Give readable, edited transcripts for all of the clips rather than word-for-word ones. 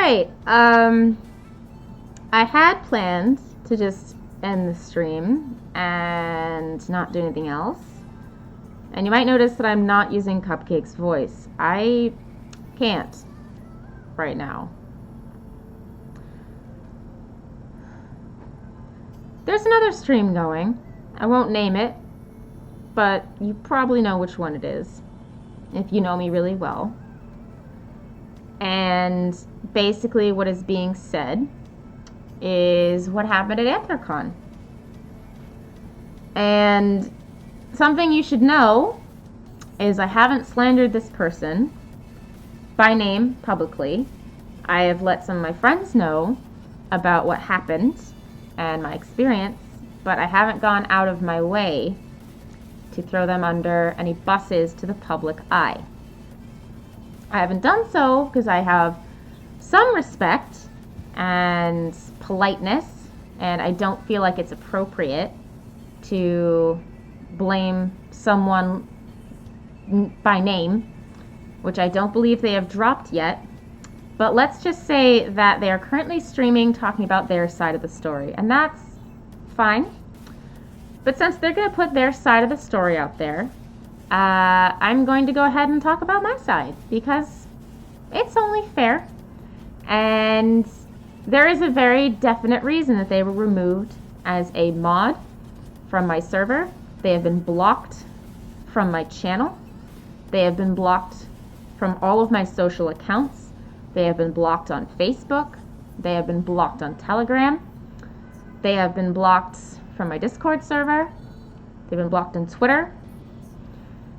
right. I had planned to just end the stream and not do anything else. And you might notice that I'm not using Cupcake's voice. I can't right now. There's another stream going. I won't name it, but you probably know which one it is if you know me really well. And basically what is being said is what happened at Anthrocon. And something you should know is I haven't slandered this person by name publicly. I have let some of my friends know about what happened and my experience, but I haven't gone out of my way to throw them under any buses to the public eye. I haven't done so because I have some respect and politeness, and I don't feel like it's appropriate to blame someone by name, which I don't believe they have dropped yet. But let's just say that they are currently streaming talking about their side of the story, and that's fine. But since they're going to put their side of the story out there, I'm going to go ahead and talk about my side because it's only fair. And there is a very definite reason that they were removed as a mod from my server. They have been blocked from my channel. They have been blocked from all of my social accounts. They have been blocked on Facebook. They have been blocked on Telegram. They have been blocked from my Discord server. They've been blocked on Twitter.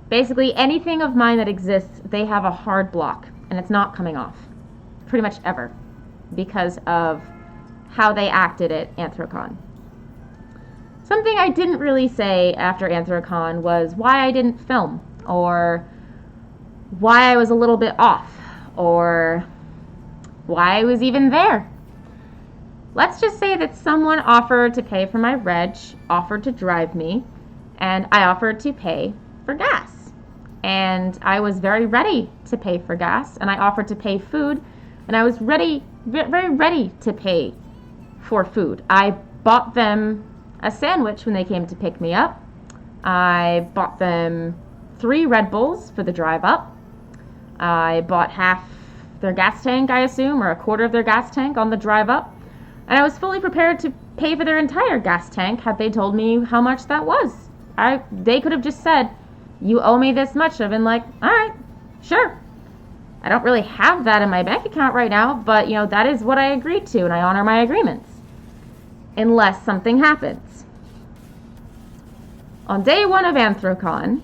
Basically, anything of mine that exists, they have a hard block, and it's not coming off. Pretty much ever. Because of how they acted at Anthrocon. Something I didn't really say after Anthrocon was why I didn't film, or why I was a little bit off, or why I was even there. Let's just say that someone offered to pay for my reg, offered to drive me, and I offered to pay for gas. And I was very ready to pay for gas, and I offered to pay food, and I was very ready to pay for food. I bought them a sandwich when they came to pick me up. I bought them 3 Red Bulls for the drive up. I bought half their gas tank, I assume, or a quarter of their gas tank on the drive up. And I was fully prepared to pay for their entire gas tank had they told me how much that was. They could have just said, you owe me this much. I've been like, all right, sure. I don't really have that in my bank account right now, but that is what I agreed to, and I honor my agreements. Unless something happens. On day 1 of Anthrocon,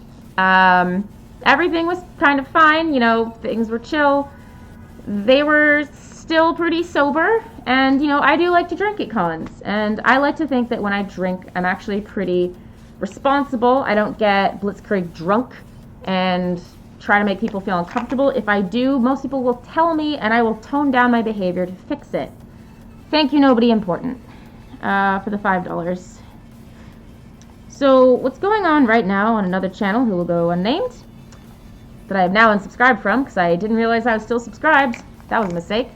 everything was kind of fine, things were chill. They were still pretty sober, and I do like to drink at cons, and I like to think that when I drink, I'm actually pretty responsible. I don't get blitzkrieg drunk and try to make people feel uncomfortable. If I do, most people will tell me, and I will tone down my behavior to fix it. Thank you, nobody important, for the $5. So what's going on right now on another channel who will go unnamed, that I have now unsubscribed from because I didn't realize I was still subscribed, that was a mistake,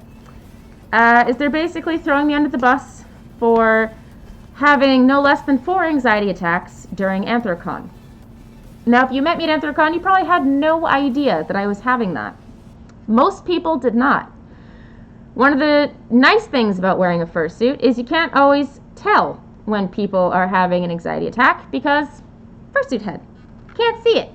is they're basically throwing me under the bus for having no less than 4 anxiety attacks during Anthrocon. Now, if you met me at Anthrocon, you probably had no idea that I was having that. Most people did not. One of the nice things about wearing a fursuit is you can't always tell when people are having an anxiety attack because fursuit head. Can't see it.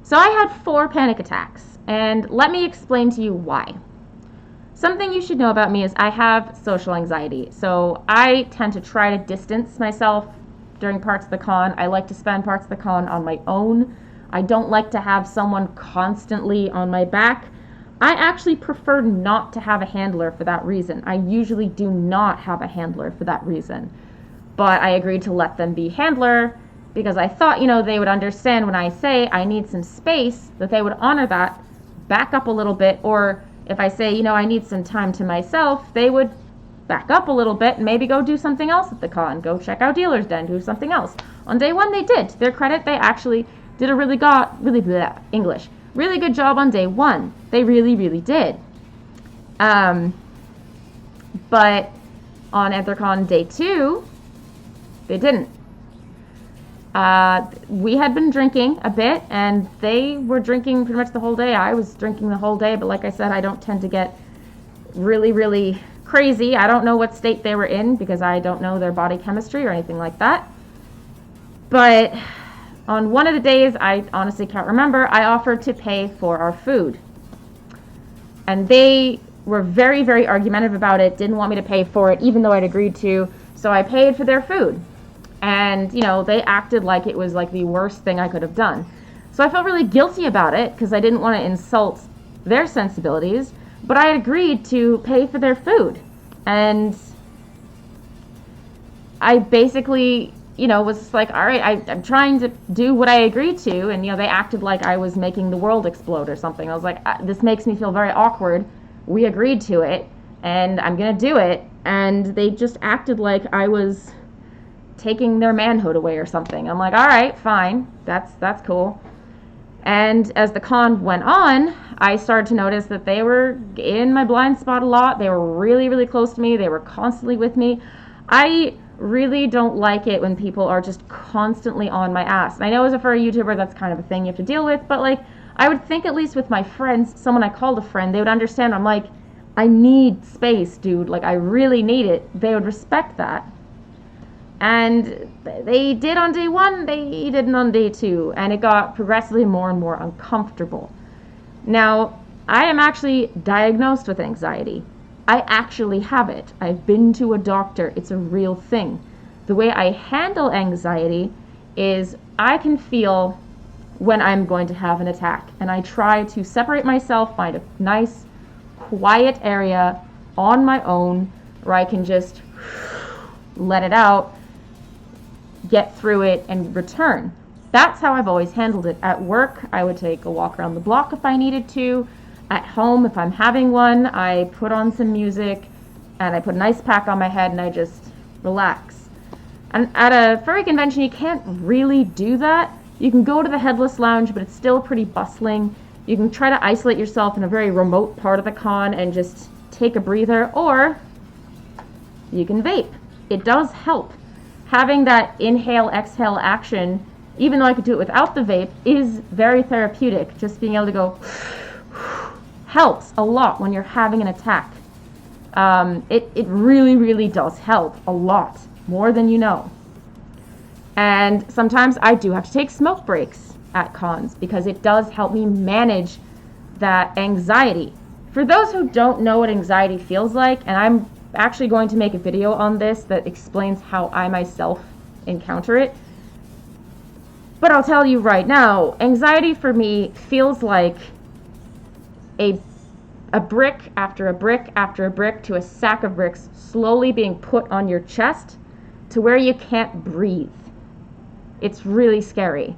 So I had 4 panic attacks, and let me explain to you why. Something you should know about me is I have social anxiety, so I tend to try to distance myself during parts of the con. I like to spend parts of the con on my own. I don't like to have someone constantly on my back. I actually prefer not to have a handler for that reason. I usually do not have a handler for that reason. But I agreed to let them be handler because I thought, they would understand when I say I need some space, that they would honor that, back up a little bit, or if I say, I need some time to myself, they would back up a little bit and maybe go do something else at the con. Go check out Dealer's Den, do something else. On day 1 they did. To their credit, they actually did a really really good job on day 1. They really, really did. But on Anthrocon day 2, they didn't. We had been drinking a bit, and they were drinking pretty much the whole day. I was drinking the whole day, but like I said, I don't tend to get really, really crazy. I don't know what state they were in because I don't know their body chemistry or anything like that. But on one of the days, I honestly can't remember, I offered to pay for our food. And they were very, very argumentative about it, didn't want me to pay for it, even though I'd agreed to. So I paid for their food. And, you know, they acted like it was like the worst thing I could have done. So I felt really guilty about it because I didn't want to insult their sensibilities. But I had agreed to pay for their food. And I basically, you know, was like, all right, I'm trying to do what I agreed to. And, you know, they acted like I was making the world explode or something. I was like, this makes me feel very awkward. We agreed to it, and I'm going to do it. And they just acted like I was taking their manhood away or something. I'm like, all right, fine. That's cool. And as the con went on, I started to notice that they were in my blind spot a lot. They were really, really close to me. They were constantly with me. I really don't like it when people are just constantly on my ass. And I know as a furry YouTuber, that's kind of a thing you have to deal with, but like, I would think at least with my friends, someone I called a friend, they would understand. I'm like, I need space, dude. Like, I really need it. They would respect that. And they did on day 1, they didn't on day 2, and it got progressively more and more uncomfortable. Now, I am actually diagnosed with anxiety. I actually have it. I've been to a doctor. It's a real thing. The way I handle anxiety is I can feel when I'm going to have an attack, and I try to separate myself, find a nice, quiet area on my own where I can just let it out, get through it, and return. That's how I've always handled it. At work, I would take a walk around the block if I needed to. At home, if I'm having one, I put on some music and I put an ice pack on my head and I just relax. And at a furry convention, you can't really do that. You can go to the Headless Lounge, but it's still pretty bustling. You can try to isolate yourself in a very remote part of the con and just take a breather, or you can vape. It does help. Having that inhale-exhale action, even though I could do it without the vape, is very therapeutic. Just being able to go helps a lot when you're having an attack. It really, really does help a lot, more than you know. And sometimes I do have to take smoke breaks at cons because it does help me manage that anxiety. For those who don't know what anxiety feels like, and I'm actually going to make a video on this that explains how I myself encounter it, but I'll tell you right now, anxiety for me feels like a brick after a brick after a brick to a sack of bricks slowly being put on your chest to where you can't breathe. It's really scary.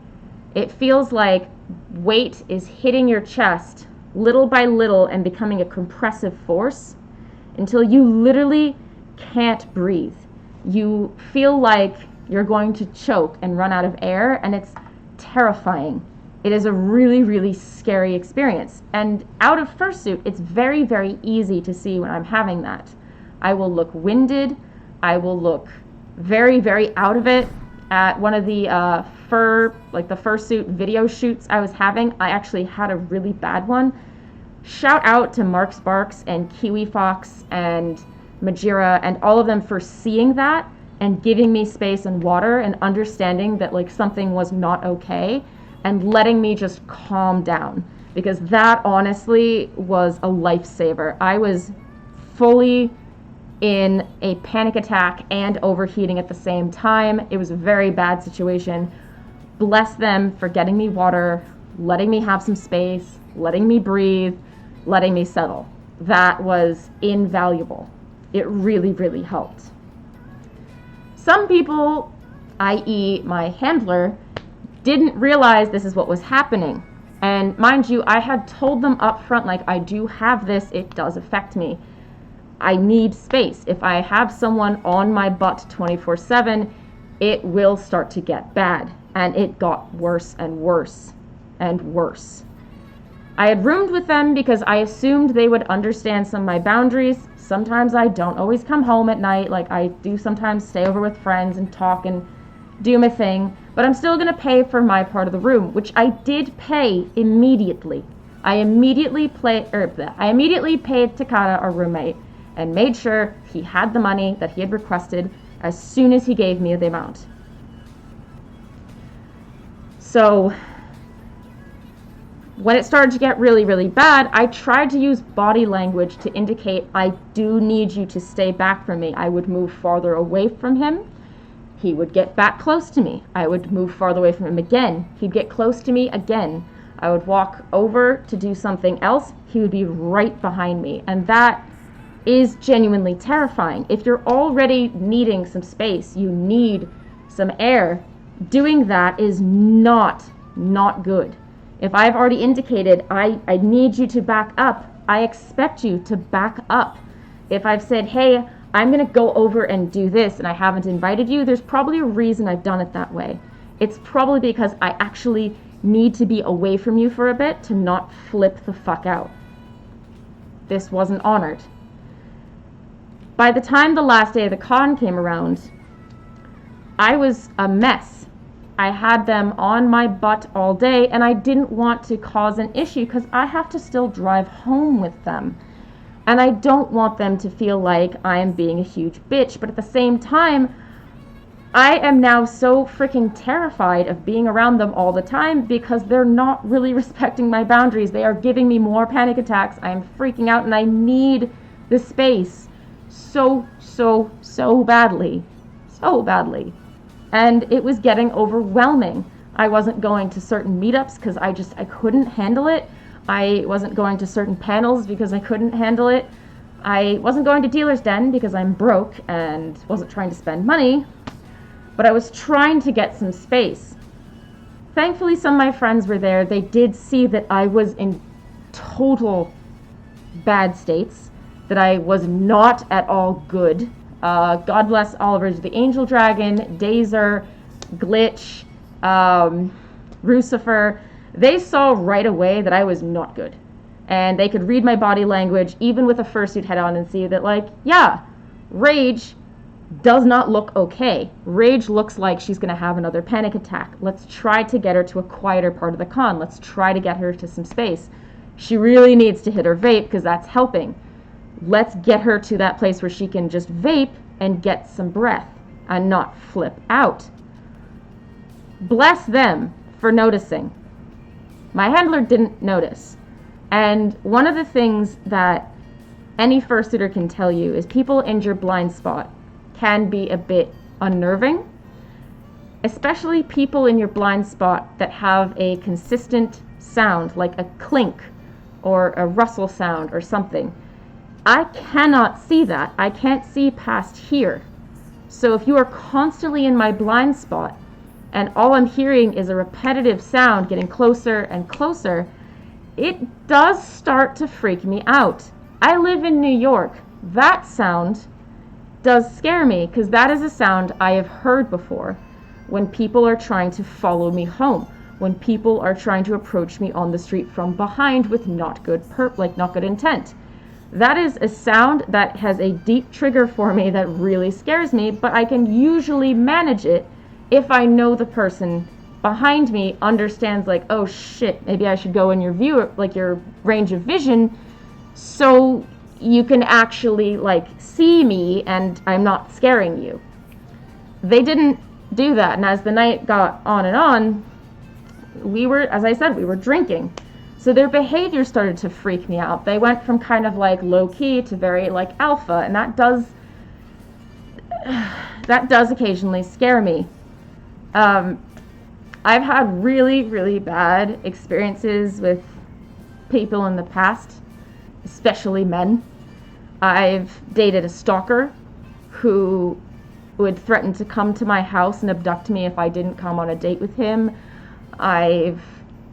It feels like weight is hitting your chest little by little and becoming a compressive force until you literally can't breathe. You feel like you're going to choke and run out of air, and it's terrifying. It is a really, really scary experience. And out of fursuit, it's very, very easy to see when I'm having that. I will look winded. I will look very, very out of it. At one of the the fursuit video shoots I was having, I actually had a really bad one. Shout out to Mark Sparks and Kiwi Fox and Majira and all of them for seeing that and giving me space and water and understanding that like something was not okay and letting me just calm down, because that honestly was a lifesaver. I was fully in a panic attack and overheating at the same time. It was a very bad situation. Bless them for getting me water, letting me have some space, letting me breathe, letting me settle. That was invaluable. It really, really helped. Some people, i.e. my handler, didn't realize this is what was happening. And mind you, I had told them up front, like, I do have this, it does affect me. I need space. If I have someone on my butt 24/7, it will start to get bad. And it got worse and worse and worse. I had roomed with them because I assumed they would understand some of my boundaries. Sometimes I don't always come home at night. Like, I do sometimes stay over with friends and talk and do my thing. But I'm still going to pay for my part of the room, which I did pay immediately. I immediately paid Takata, our roommate, and made sure he had the money that he had requested as soon as he gave me the amount. So when it started to get really, really bad, I tried to use body language to indicate I do need you to stay back from me. I would move farther away from him. He would get back close to me. I would move farther away from him again. He'd get close to me again. I would walk over to do something else. He would be right behind me. And that is genuinely terrifying. If you're already needing some space, you need some air, doing that is not good. If I've already indicated I need you to back up, I expect you to back up. If I've said, hey, I'm going to go over and do this and I haven't invited you, there's probably a reason I've done it that way. It's probably because I actually need to be away from you for a bit to not flip the fuck out. This wasn't honored. By the time the last day of the con came around, I was a mess. I had them on my butt all day, and I didn't want to cause an issue because I have to still drive home with them. And I don't want them to feel like I am being a huge bitch, but at the same time, I am now so freaking terrified of being around them all the time because they're not really respecting my boundaries. They are giving me more panic attacks. I am freaking out and I need the space so badly. So badly. And it was getting overwhelming. I wasn't going to certain meetups because I couldn't handle it. I wasn't going to certain panels because I couldn't handle it. I wasn't going to Dealer's Den because I'm broke and wasn't trying to spend money. But I was trying to get some space. Thankfully, some of my friends were there. They did see that I was in total bad states, that I was not at all good. God bless Oliver the Angel Dragon, Dazer, Glitch, Rucifer. They saw right away that I was not good. And they could read my body language, even with a fursuit head on, and see that, like, yeah, Rage does not look okay. Rage looks like she's going to have another panic attack. Let's try to get her to a quieter part of the con. Let's try to get her to some space. She really needs to hit her vape because that's helping. Let's get her to that place where she can just vape and get some breath and not flip out. Bless them for noticing. My handler didn't notice. And one of the things that any fursuiter can tell you is people in your blind spot can be a bit unnerving, especially people in your blind spot that have a consistent sound, like a clink or a rustle sound or something. I cannot see that. I can't see past here. So if you are constantly in my blind spot and all I'm hearing is a repetitive sound getting closer and closer, it does start to freak me out. I live in New York. That sound does scare me because that is a sound I have heard before when people are trying to follow me home, when people are trying to approach me on the street from behind with not good intent. That is a sound that has a deep trigger for me that really scares me, but I can usually manage it if I know the person behind me understands, like, oh shit, maybe I should go in your view, like your range of vision, so you can actually, like, see me and I'm not scaring you. They didn't do that, and as the night got on and on, we were, as I said, we were drinking. So their behavior started to freak me out. They went from kind of like low key to very like alpha, and that does occasionally scare me. I've had really, really bad experiences with people in the past, especially men. I've dated a stalker who would threaten to come to my house and abduct me if I didn't come on a date with him. I've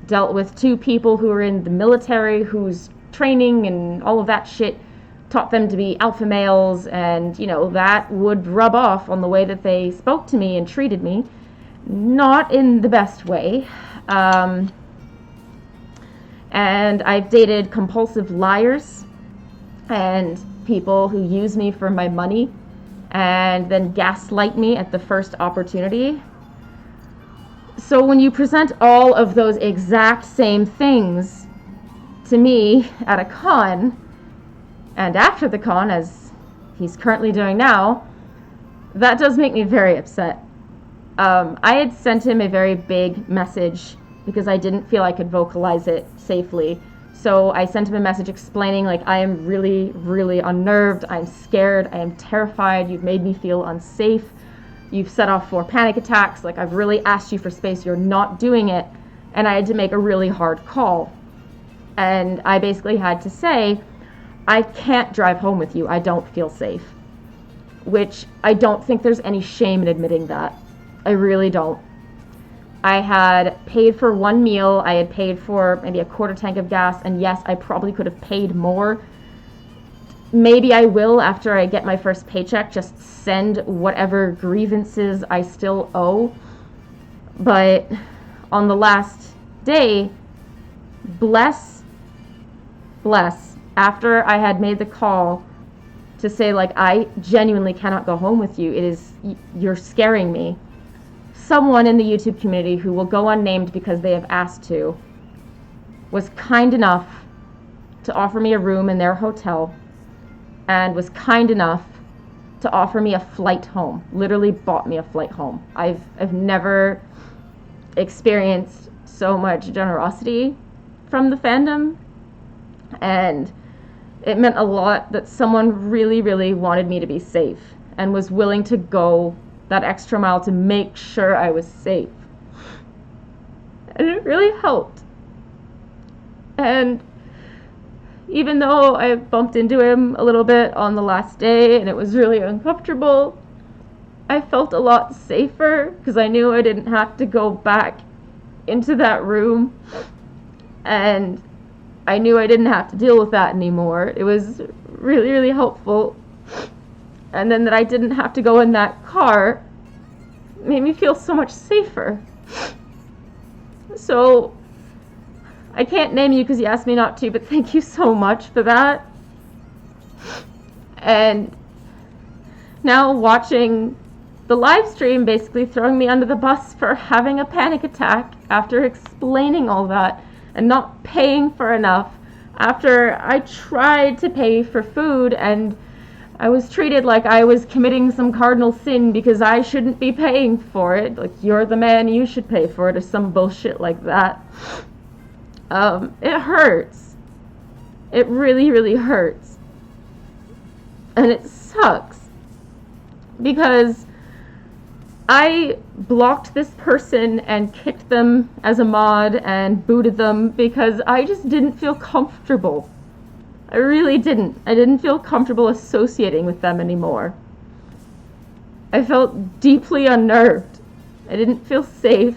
dealt with two people who were in the military whose training and all of that shit taught them to be alpha males, and, you know, that would rub off on the way that they spoke to me and treated me. Not in the best way. And I've dated compulsive liars and people who use me for my money and then gaslight me at the first opportunity. So when you present all of those exact same things to me at a con, and after the con, as he's currently doing now, that does make me very upset. I had sent him a very big message because I didn't feel I could vocalize it safely. So I sent him a message explaining, like, I am really, really unnerved. I'm scared. I am terrified. You've made me feel unsafe. You've set off 4 panic attacks. Like, I've really asked you for space. You're not doing it. And I had to make a really hard call. And I basically had to say, I can't drive home with you. I don't feel safe. Which I don't think there's any shame in admitting that. I really don't. I had paid for 1 meal. I had paid for maybe a quarter tank of gas. And yes, I probably could have paid more. Maybe I will after I get my first paycheck, just send whatever grievances I still owe. But on the last day, bless, after I had made the call to say, like, I genuinely cannot go home with you. You're scaring me. Someone in the YouTube community who will go unnamed because they have asked to was kind enough to offer me a room in their hotel and was kind enough to offer me a flight home. Literally bought me a flight home. I've never experienced so much generosity from the fandom, and it meant a lot that someone really, really wanted me to be safe and was willing to go that extra mile to make sure I was safe. And it really helped. And even though I bumped into him a little bit on the last day and it was really uncomfortable, I felt a lot safer because I knew I didn't have to go back into that room, and I knew I didn't have to deal with that anymore. It was really, really helpful. And then that I didn't have to go in that car made me feel so much safer. So I can't name you because you asked me not to, but thank you so much for that. And now watching the live stream basically throwing me under the bus for having a panic attack after explaining all that and not paying for enough after I tried to pay for food and I was treated like I was committing some cardinal sin because I shouldn't be paying for it. Like, you're the man, you should pay for it, or some bullshit like that. It hurts. It really, really hurts. And it sucks. Because I blocked this person and kicked them as a mod and booted them because I just didn't feel comfortable. I really didn't. I didn't feel comfortable associating with them anymore. I felt deeply unnerved. I didn't feel safe.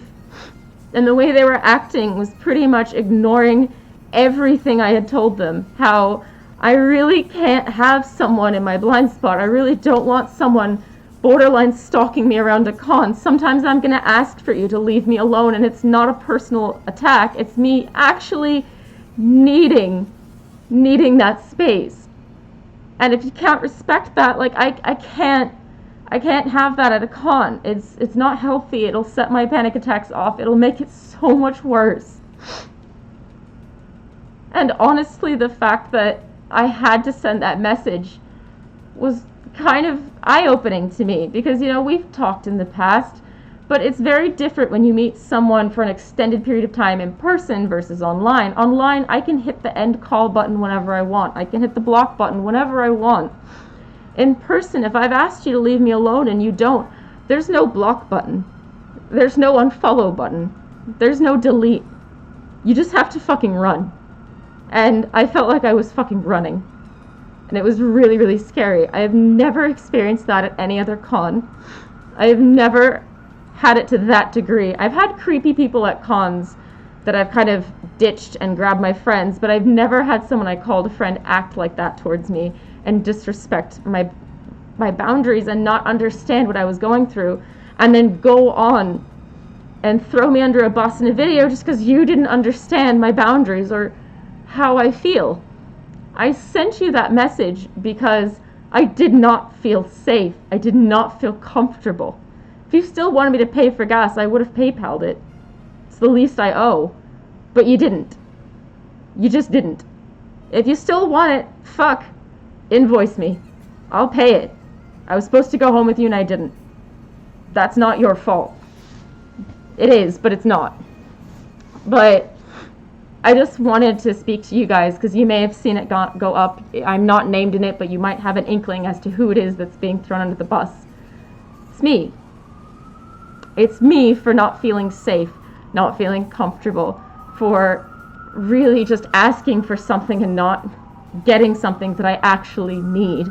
And the way they were acting was pretty much ignoring everything I had told them. How I really can't have someone in my blind spot. I really don't want someone borderline stalking me around a con. Sometimes I'm going to ask for you to leave me alone, and it's not a personal attack. It's me actually needing that space. And if you can't respect that, like, I can't have that at a con. It's not healthy. It'll set my panic attacks off. It'll make it so much worse. And honestly, the fact that I had to send that message was kind of eye-opening to me because, you know, we've talked in the past, but it's very different when you meet someone for an extended period of time in person versus online. Online, I can hit the end call button whenever I want. I can hit the block button whenever I want. In person, if I've asked you to leave me alone and you don't, there's no block button. There's no unfollow button. There's no delete. You just have to fucking run. And I felt like I was fucking running. And it was really, really scary. I have never experienced that at any other con. I have never had it to that degree. I've had creepy people at cons that I've kind of ditched and grabbed my friends, but I've never had someone I called a friend act like that towards me and disrespect my boundaries and not understand what I was going through, and then go on and throw me under a bus in a video just because you didn't understand my boundaries or how I feel. I sent you that message because I did not feel safe. I did not feel comfortable. If you still wanted me to pay for gas, I would have PayPal'd it. It's the least I owe. But you didn't. You just didn't. If you still want it, fuck, invoice me. I'll pay it. I was supposed to go home with you and I didn't. That's not your fault. It is, but it's not. But I just wanted to speak to you guys because you may have seen it go up. I'm not named in it, but you might have an inkling as to who it is that's being thrown under the bus. It's me. It's me for not feeling safe, not feeling comfortable, for really just asking for something and not getting something that I actually need.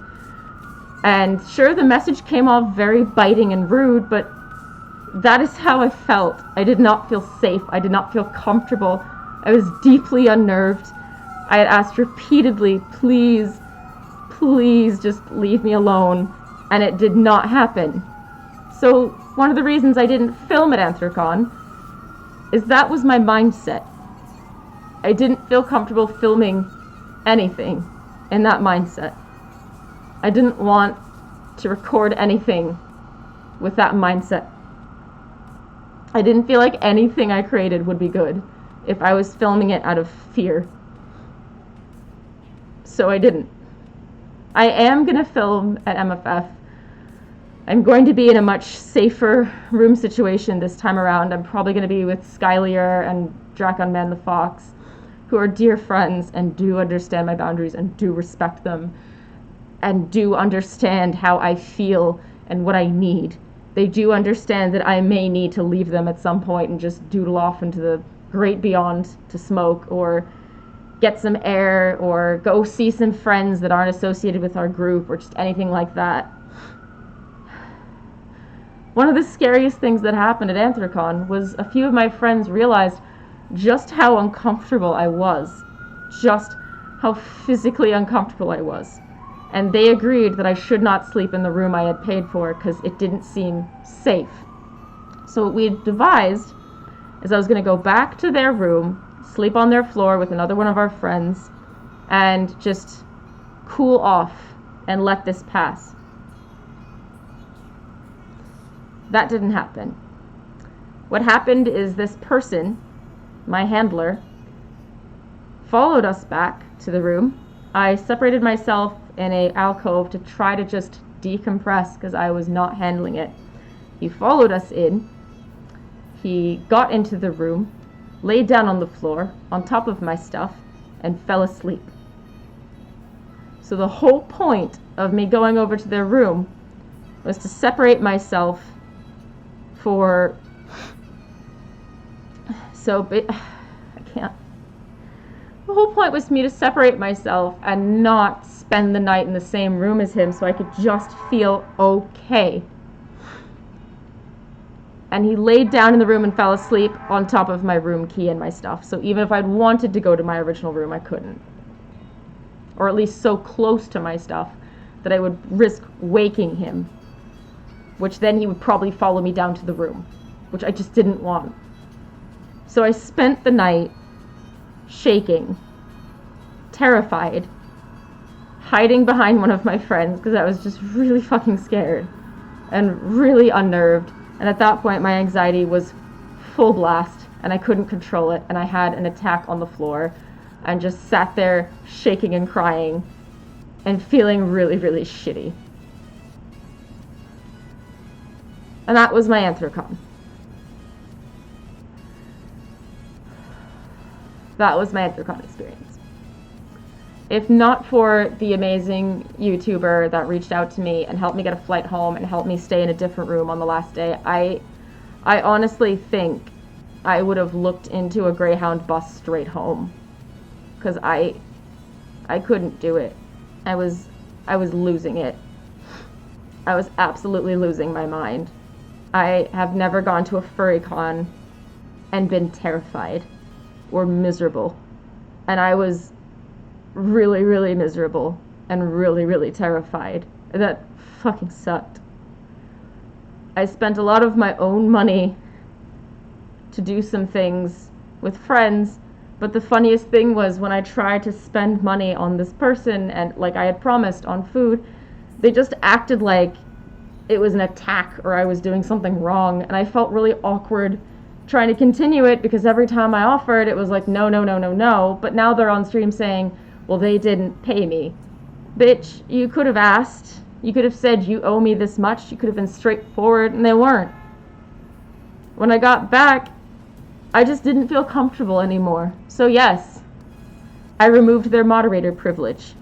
And sure, the message came off very biting and rude, but that is how I felt. I did not feel safe. I did not feel comfortable. I was deeply unnerved. I had asked repeatedly, please, please just leave me alone. And it did not happen. So one of the reasons I didn't film at Anthrocon is that was my mindset. I didn't feel comfortable filming anything in that mindset. I didn't want to record anything with that mindset. I didn't feel like anything I created would be good if I was filming it out of fear. So I didn't. I am going to film at MFF. I'm going to be in a much safer room situation this time around. I'm probably going to be with Skylier and Draconman the Fox, who are dear friends and do understand my boundaries and do respect them and do understand how I feel and what I need. They do understand that I may need to leave them at some point and just doodle off into the great beyond to smoke or get some air or go see some friends that aren't associated with our group or just anything like that. One of the scariest things that happened at Anthrocon was a few of my friends realized just how uncomfortable I was, just how physically uncomfortable I was. And they agreed that I should not sleep in the room I had paid for because it didn't seem safe. So what we had devised is I was going to go back to their room, sleep on their floor with another one of our friends, and just cool off and let this pass. That didn't happen. What happened is this person, my handler, followed us back to the room. I separated myself in a alcove to try to just decompress because I was not handling it. He followed us in. He got into the room, laid down on the floor on top of my stuff, and fell asleep. So the whole point of me going over to their room was to separate myself for... I can't. The whole point was for me to separate myself and not spend the night in the same room as him so I could just feel okay. And he laid down in the room and fell asleep on top of my room key and my stuff. So even if I'd wanted to go to my original room, I couldn't. Or at least so close to my stuff that I would risk waking him, which then he would probably follow me down to the room, which I just didn't want. So I spent the night shaking, terrified, hiding behind one of my friends because I was just really fucking scared and really unnerved. And at that point, my anxiety was full blast and I couldn't control it. And I had an attack on the floor and just sat there shaking and crying and feeling really, really shitty. And that was my Anthrocon. That was my Anthrocon experience. If not for the amazing YouTuber that reached out to me and helped me get a flight home and helped me stay in a different room on the last day, I honestly think I would have looked into a Greyhound bus straight home. Because I couldn't do it. I was losing it. I was absolutely losing my mind. I have never gone to a furry con and been terrified or miserable. And I was really, really miserable and really, really terrified. That fucking sucked. I spent a lot of my own money to do some things with friends But the funniest thing was when I tried to spend money on this person and like I had promised on food, they just acted like it was an attack or I was doing something wrong, and I felt really awkward trying to continue it because every time I offered it was like no, no, no, no, no. But now they're on stream saying, well, they didn't pay me. Bitch, you could have asked. You could have said you owe me this much. You could have been straightforward, and they weren't. When I got back, I just didn't feel comfortable anymore. So yes, I removed their moderator privilege.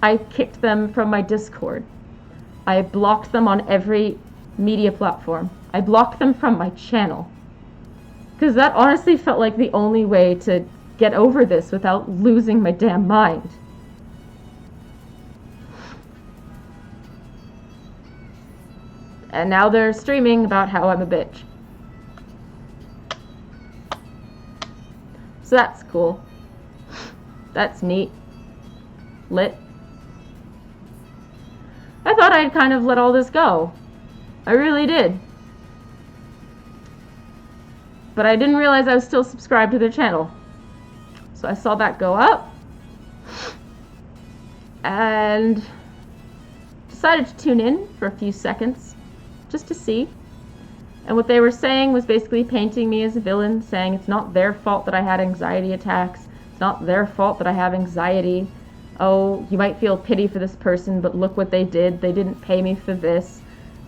I kicked them from my Discord. I blocked them on every media platform. I blocked them from my channel. Because that honestly felt like the only way to get over this without losing my damn mind. And now they're streaming about how I'm a bitch. So that's cool. That's neat. Lit. I thought I'd kind of let all this go. I really did. But I didn't realize I was still subscribed to their channel. So I saw that go up. And decided to tune in for a few seconds. Just to see. And what they were saying was basically painting me as a villain, saying it's not their fault that I had anxiety attacks. It's not their fault that I have anxiety. Oh, you might feel pity for this person, but look what they did. They didn't pay me for this.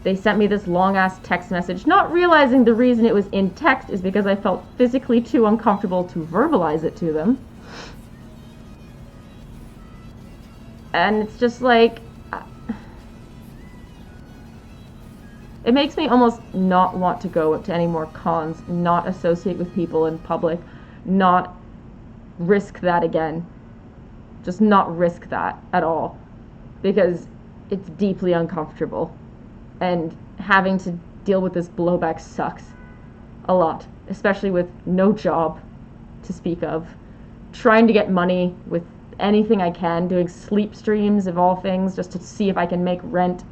They sent me this long-ass text message, not realizing the reason it was in text is because I felt physically too uncomfortable to verbalize it to them. And it's just like, it makes me almost not want to go to any more cons, not associate with people in public, not risk that again. Just not risk that at all, because it's deeply uncomfortable, and having to deal with this blowback sucks a lot, especially with no job to speak of, trying to get money with anything I can, doing sleep streams of all things just to see if I can make rent,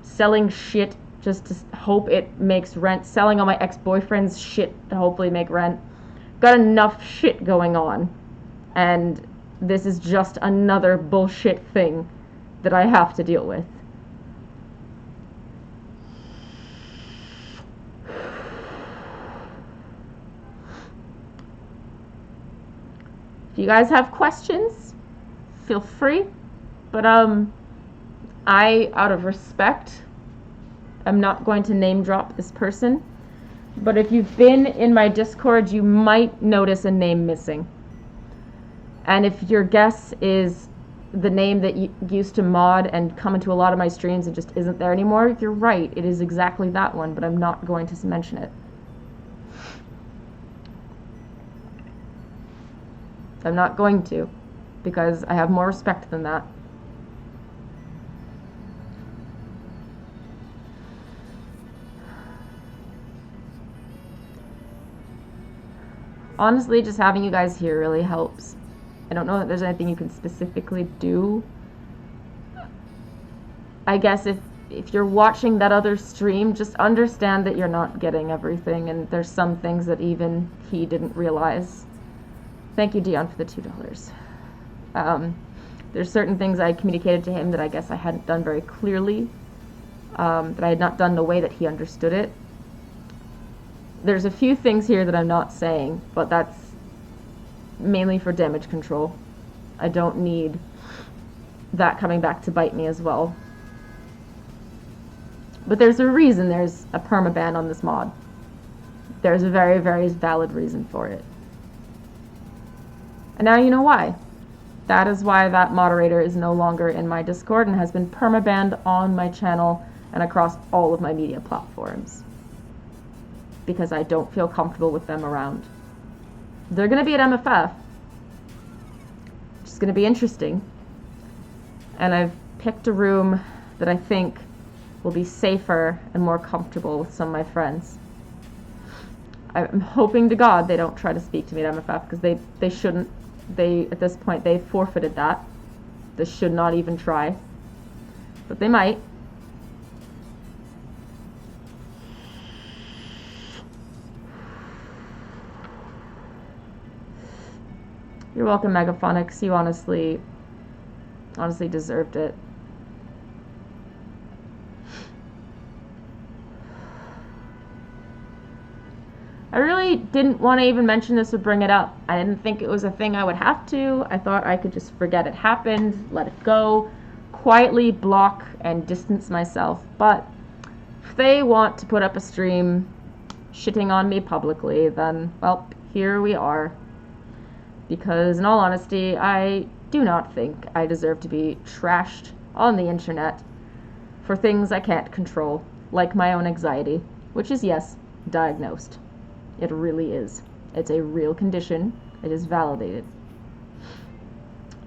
selling shit just to hope it makes rent, selling all my ex-boyfriend's shit to hopefully make rent. Got enough shit going on, and this is just another bullshit thing that I have to deal with. If you guys have questions, feel free. But I, out of respect, am not going to name drop this person. But if you've been in my Discord, you might notice a name missing. And if your guess is the name that used to mod and come into a lot of my streams and just isn't there anymore, you're right. It is exactly that one, but I'm not going to mention it. I'm not going to, because I have more respect than that. Honestly, just having you guys here really helps. I don't know that there's anything you can specifically do. I guess if you're watching that other stream, just understand that you're not getting everything, and there's some things that even he didn't realize. Thank you, Dion, for the $2. There's certain things I communicated to him that I guess I hadn't done very clearly, that I had not done the way that he understood it. There's a few things here that I'm not saying, but that's mainly for damage control. I don't need that coming back to bite me as well. But there's a reason there's a permaban on this mod. There's a very, very valid reason for it. And now you know why. That is why that moderator is no longer in my Discord and has been permabanned on my channel and across all of my media platforms. Because I don't feel comfortable with them around. They're going to be at MFF. It's going to be interesting. And I've picked a room that I think will be safer and more comfortable with some of my friends. I'm hoping to God they don't try to speak to me at MFF, because they shouldn't. At this point, they forfeited that. They should not even try. But they might. You're welcome, Megaphonics. You honestly deserved it. I really didn't want to even mention this or bring it up. I didn't think it was a thing I would have to. I thought I could just forget it happened, let it go, quietly block and distance myself. But if they want to put up a stream shitting on me publicly, then, well, here we are. Because in all honesty, I do not think I deserve to be trashed on the internet for things I can't control, like my own anxiety, which is, yes, diagnosed. It really is. It's a real condition. It is validated.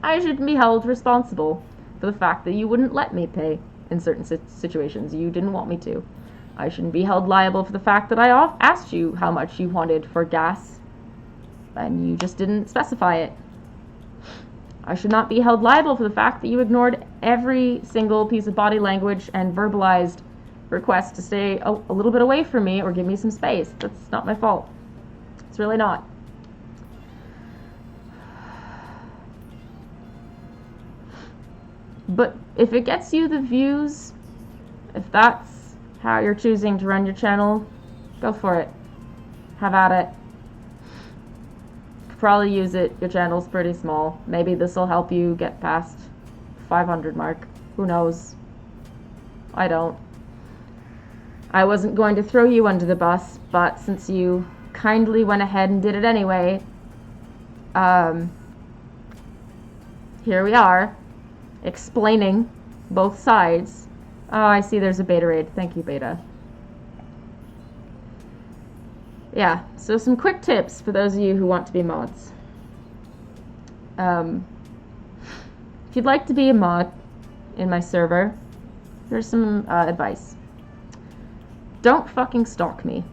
I shouldn't be held responsible for the fact that you wouldn't let me pay in certain situations. You didn't want me to. I shouldn't be held liable for the fact that I asked you how much you wanted for gas and you just didn't specify it. I should not be held liable for the fact that you ignored every single piece of body language and verbalized request to stay a little bit away from me or give me some space. That's not my fault. It's really not. But if it gets you the views, if that's how you're choosing to run your channel, go for it. Have at it. Could probably use it. Your channel's pretty small. Maybe this will help you get past 500 mark. Who knows? I don't. I wasn't going to throw you under the bus, but since you kindly went ahead and did it anyway, here we are, explaining both sides. Oh, I see there's a beta raid. Thank you, beta. Yeah, so some quick tips for those of you who want to be mods. If you'd like to be a mod in my server, here's some advice. Don't fucking stalk me.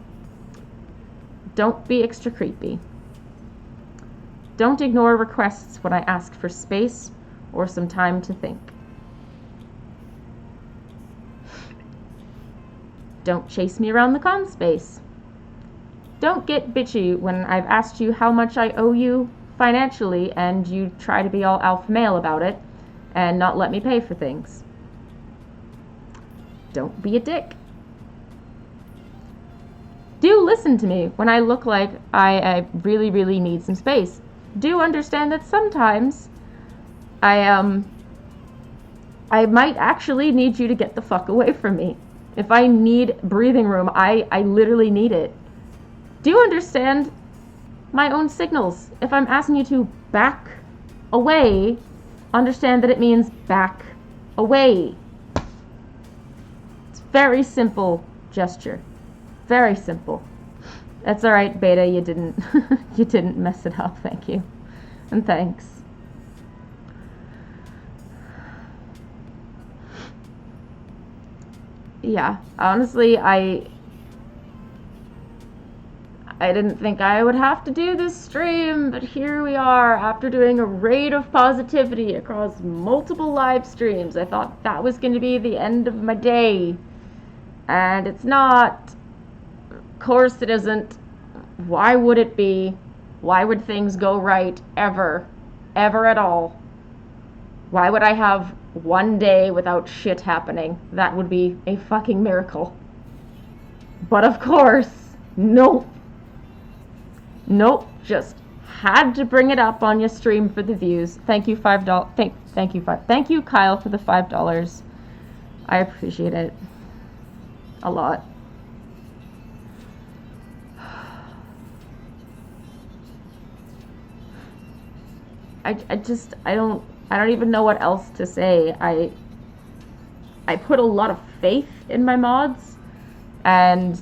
Don't be extra creepy. Don't ignore requests when I ask for space or some time to think. Don't chase me around the con space. Don't get bitchy when I've asked you how much I owe you financially and you try to be all alpha male about it and not let me pay for things. Don't be a dick. Do listen to me when I look like I really, really need some space. Do understand that sometimes I might actually need you to get the fuck away from me. If I need breathing room, I literally need it. Do understand my own signals. If I'm asking you to back away, understand that it means back away. It's a very simple gesture. Very simple. That's alright, beta, you didn't you didn't mess it up, thank you. And thanks. Yeah, honestly, I didn't think I would have to do this stream, but here we are after doing a raid of positivity across multiple live streams. I thought that was going to be the end of my day, and it's not. Of course it isn't. Why would it be? Why would things go right ever? Ever at all? Why would I have one day without shit happening? That would be a fucking miracle. But of course, nope. Nope, just had to bring it up on your stream for the views. Thank you, $5. Thank you, Kyle, for the $5. I appreciate it a lot. I don't even know what else to say. I put a lot of faith in my mods, and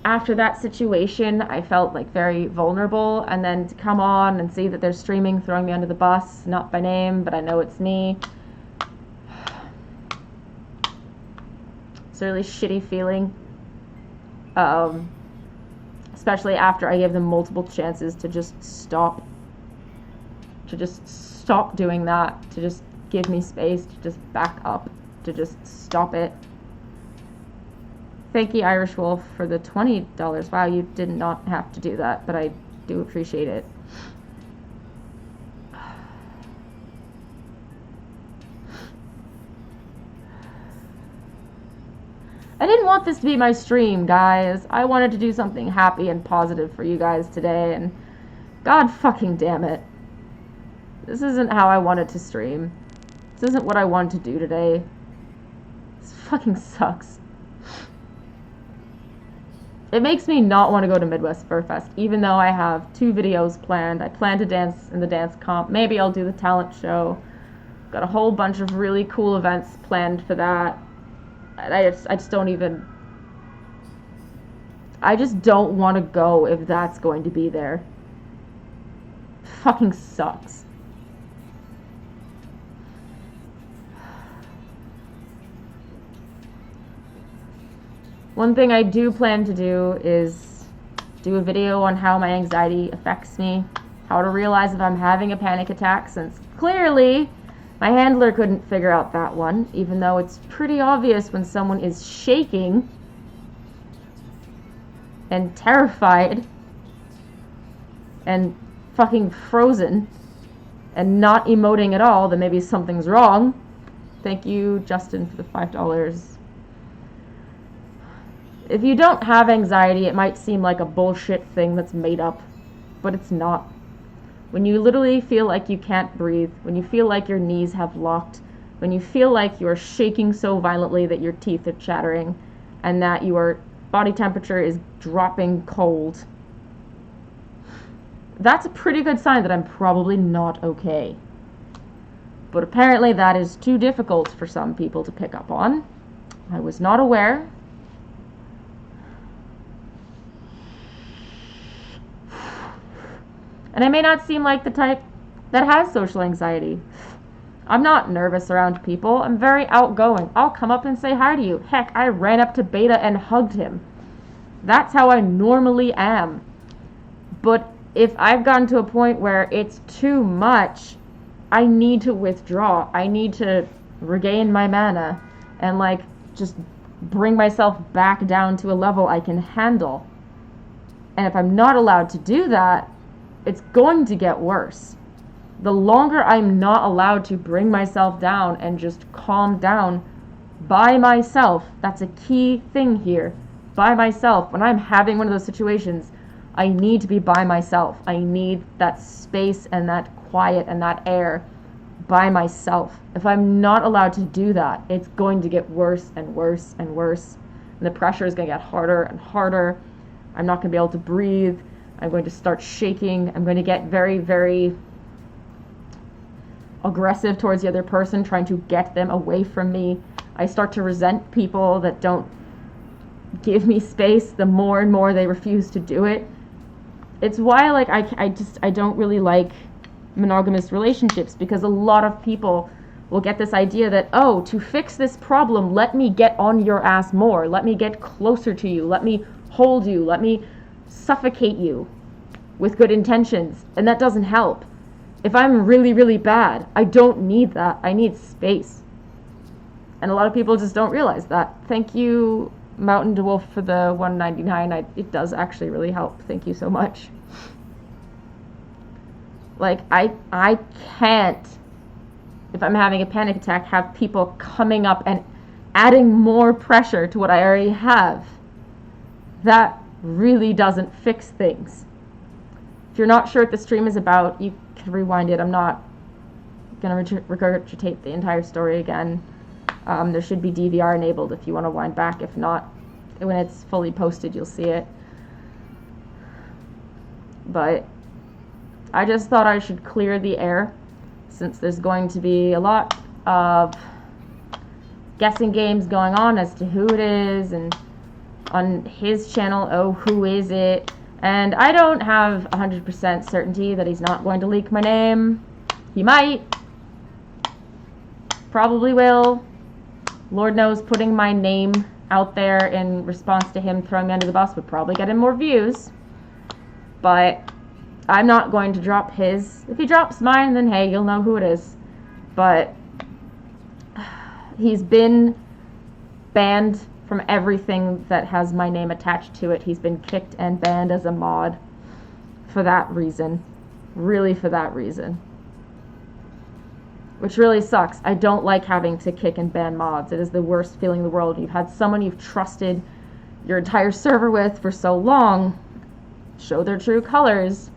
after that situation, I felt like very vulnerable, and then to come on and see that they're streaming, throwing me under the bus, not by name, but I know it's me. It's a really shitty feeling. Especially after I gave them multiple chances to just stop doing that, to just give me space, to just back up, to just stop it. Thank you, Irish Wolf, for the $20. Wow, you did not have to do that, but I do appreciate it. want this to be my stream, guys. I wanted to do something happy and positive for you guys today, and god fucking damn it. This isn't how I wanted to stream. This isn't what I wanted to do today. This fucking sucks. It makes me not want to go to Midwest Fur Fest, even though I have 2 videos planned. I plan to dance in the dance comp. Maybe I'll do the talent show. Got a whole bunch of really cool events planned for that. I just don't even... I just don't want to go if that's going to be there. Fucking sucks. One thing I do plan to do is do a video on how my anxiety affects me, how to realize if I'm having a panic attack, since clearly my handler couldn't figure out that one, even though it's pretty obvious when someone is shaking and terrified and fucking frozen and not emoting at all, then maybe something's wrong. Thank you, Justin, for the $5. If you don't have anxiety, it might seem like a bullshit thing that's made up, but it's not. When you literally feel like you can't breathe, when you feel like your knees have locked, when you feel like you're shaking so violently that your teeth are chattering, and that your body temperature is dropping cold, that's a pretty good sign that I'm probably not okay. But apparently that is too difficult for some people to pick up on. I was not aware. And I may not seem like the type that has social anxiety. I'm not nervous around people. I'm very outgoing. I'll come up and say hi to you. Heck, I ran up to Beta and hugged him. That's how I normally am. But if I've gotten to a point where it's too much, I need to withdraw. I need to regain my mana and like just bring myself back down to a level I can handle. And if I'm not allowed to do that, it's going to get worse. The longer I'm not allowed to bring myself down and just calm down by myself, that's a key thing here, by myself. When I'm having one of those situations, I need to be by myself. I need that space and that quiet and that air by myself. If I'm not allowed to do that, it's going to get worse and worse and worse. And the pressure is going to get harder and harder. I'm not going to be able to breathe. I'm going to start shaking. I'm going to get very, very aggressive towards the other person, trying to get them away from me. I start to resent people that don't give me space the more and more they refuse to do it. It's why I don't really like monogamous relationships, because a lot of people will get this idea that, oh, to fix this problem, let me get on your ass more. Let me get closer to you. Let me hold you. Let me suffocate you with good intentions, and that doesn't help. If I'm really, really bad, I don't need that. I need space. And a lot of people just don't realize that. Thank you, Mountain DeWolf, for the $1.99. It does actually really help. Thank you so much. Like, I can't, if I'm having a panic attack, have people coming up and adding more pressure to what I already have. That really doesn't fix things. If you're not sure what the stream is about, you can rewind it. I'm not going to regurgitate the entire story again. There should be DVR enabled if you want to wind back. If not, when it's fully posted, you'll see it. But I just thought I should clear the air, since there's going to be a lot of guessing games going on as to who it is, and on his channel, oh, who is it? And I don't have 100% certainty that he's not going to leak my name. He might. Probably will. Lord knows, putting my name out there in response to him throwing me under the bus would probably get him more views. But I'm not going to drop his. If he drops mine, then hey, you'll know who it is. But he's been banned from everything that has my name attached to it. He's been kicked and banned as a mod for that reason. Really for that reason. Which really sucks. I don't like having to kick and ban mods. It is the worst feeling in the world. You've had someone you've trusted your entire server with for so long show their true colors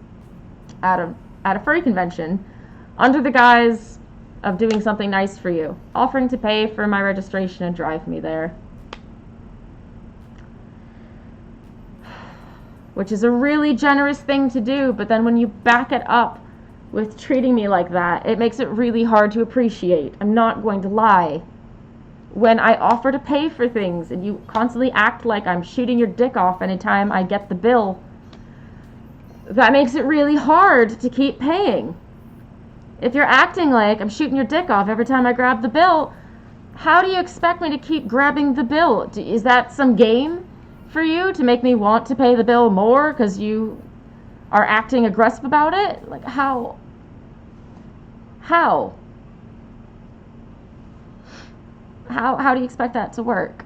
at a furry convention under the guise of doing something nice for you, offering to pay for my registration and drive me there. Which is a really generous thing to do, but then when you back it up with treating me like that, it makes it really hard to appreciate. I'm not going to lie. When I offer to pay for things and you constantly act like I'm shooting your dick off anytime I get the bill, that makes it really hard to keep paying. If you're acting like I'm shooting your dick off every time I grab the bill, how do you expect me to keep grabbing the bill? Is that some game for you to make me want to pay the bill more because you are acting aggressive about it? Like, how? How do you expect that to work?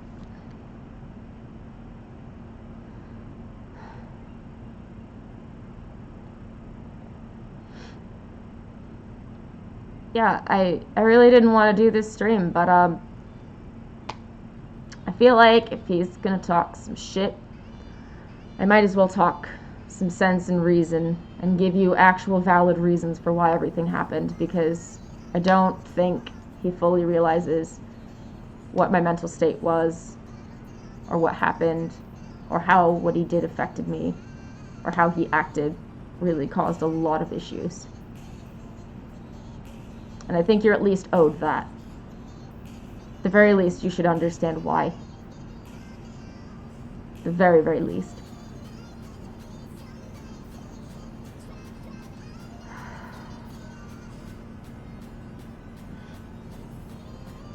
Yeah, I really didn't want to do this stream, but I feel like if he's gonna talk some shit, I might as well talk some sense and reason and give you actual valid reasons for why everything happened, because I don't think he fully realizes what my mental state was, or what happened, or how what he did affected me, or how he acted really caused a lot of issues. And I think you're at least owed that. At the very least, you should understand why. The very, very least.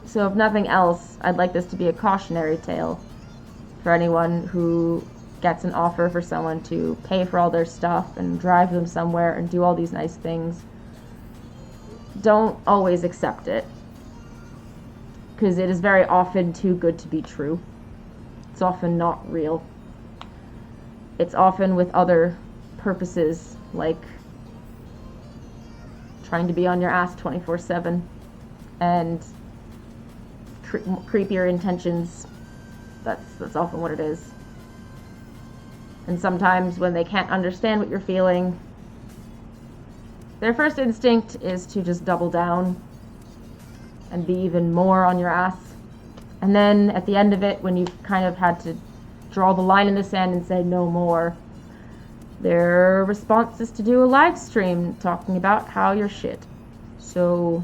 So if nothing else, I'd like this to be a cautionary tale for anyone who gets an offer for someone to pay for all their stuff and drive them somewhere and do all these nice things. Don't always accept it, because it is very often too good to be true. It's often not real. It's often with other purposes, like trying to be on your ass 24/7 and creepier intentions. That's often what it is. And sometimes when they can't understand what you're feeling, their first instinct is to just double down and be even more on your ass. And then at the end of it, when you've kind of had to draw the line in the sand and say no more, their response is to do a live stream talking about how you're shit. So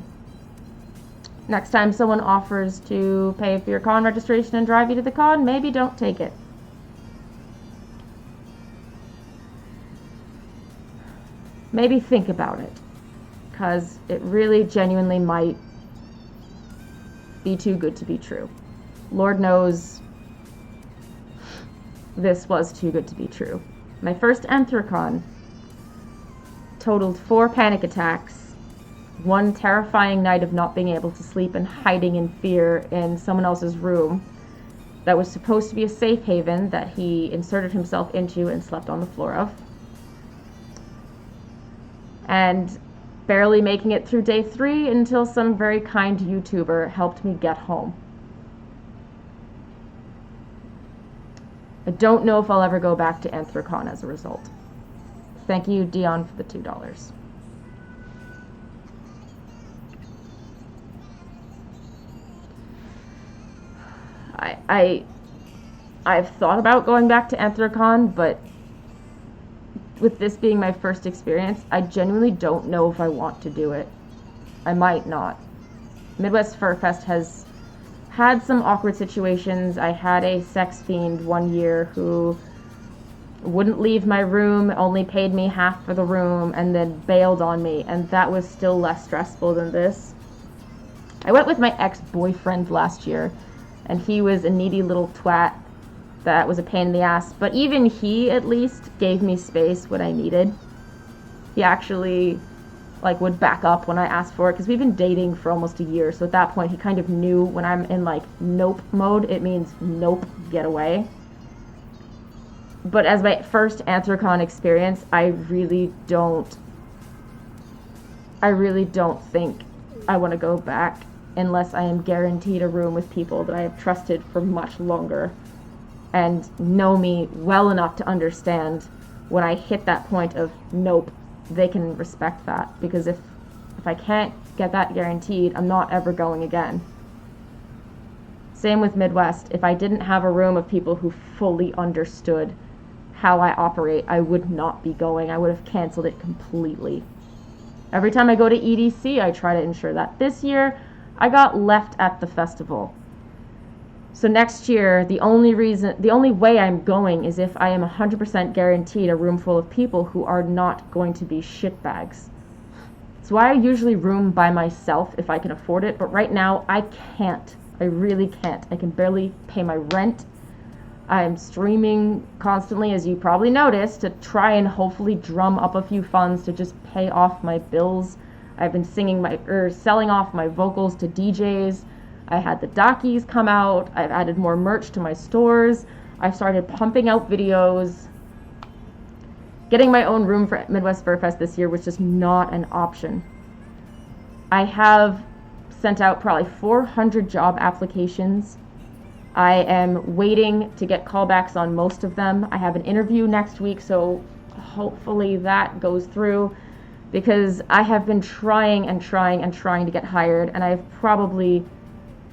next time someone offers to pay for your con registration and drive you to the con, maybe don't take it. Maybe think about it, because it really genuinely might be too good to be true. Lord knows this was too good to be true. My first Anthrocon totaled 4 panic attacks, 1 terrifying night of not being able to sleep and hiding in fear in someone else's room that was supposed to be a safe haven that he inserted himself into and slept on the floor of. And barely making it through day 3 until some very kind YouTuber helped me get home. I don't know if I'll ever go back to Anthrocon as a result. Thank you, Dion, for the $2. I've thought about going back to Anthrocon, but with this being my first experience, I genuinely don't know if I want to do it. I might not. Midwest Fur Fest has had some awkward situations. I had a sex fiend one year who wouldn't leave my room, only paid me half for the room, and then bailed on me, and that was still less stressful than this. I went with my ex-boyfriend last year, and he was a needy little twat that was a pain in the ass, but even he at least gave me space when I needed. He actually would back up when I asked for it, because we've been dating for almost a year, so at that point he kind of knew when I'm in nope mode, it means nope, get away. But as my first Anthrocon experience, I really don't think I want to go back unless I am guaranteed a room with people that I have trusted for much longer. and know me well enough to understand when I hit that point of nope, they can respect that. Because if I can't get that guaranteed, I'm not ever going again. Same with Midwest. If I didn't have a room of people who fully understood how I operate, I would not be going. I would have canceled it completely. Every time I go to EDC, I try to ensure that. This year, I got left at the festival. So next year, the only way I'm going is if I am 100% guaranteed a room full of people who are not going to be shitbags. It's why I usually room by myself if I can afford it, but right now I can't. I really can't. I can barely pay my rent. I'm streaming constantly, as you probably noticed, to try and hopefully drum up a few funds to just pay off my bills. I've been selling off my vocals to DJs. I had the Dockies come out. I've added more merch to my stores. I've started pumping out videos. Getting my own room for Midwest Fur Fest this year was just not an option. I have sent out probably 400 job applications. I am waiting to get callbacks on most of them. I have an interview next week, so hopefully that goes through, because I have been trying to get hired, and I've probably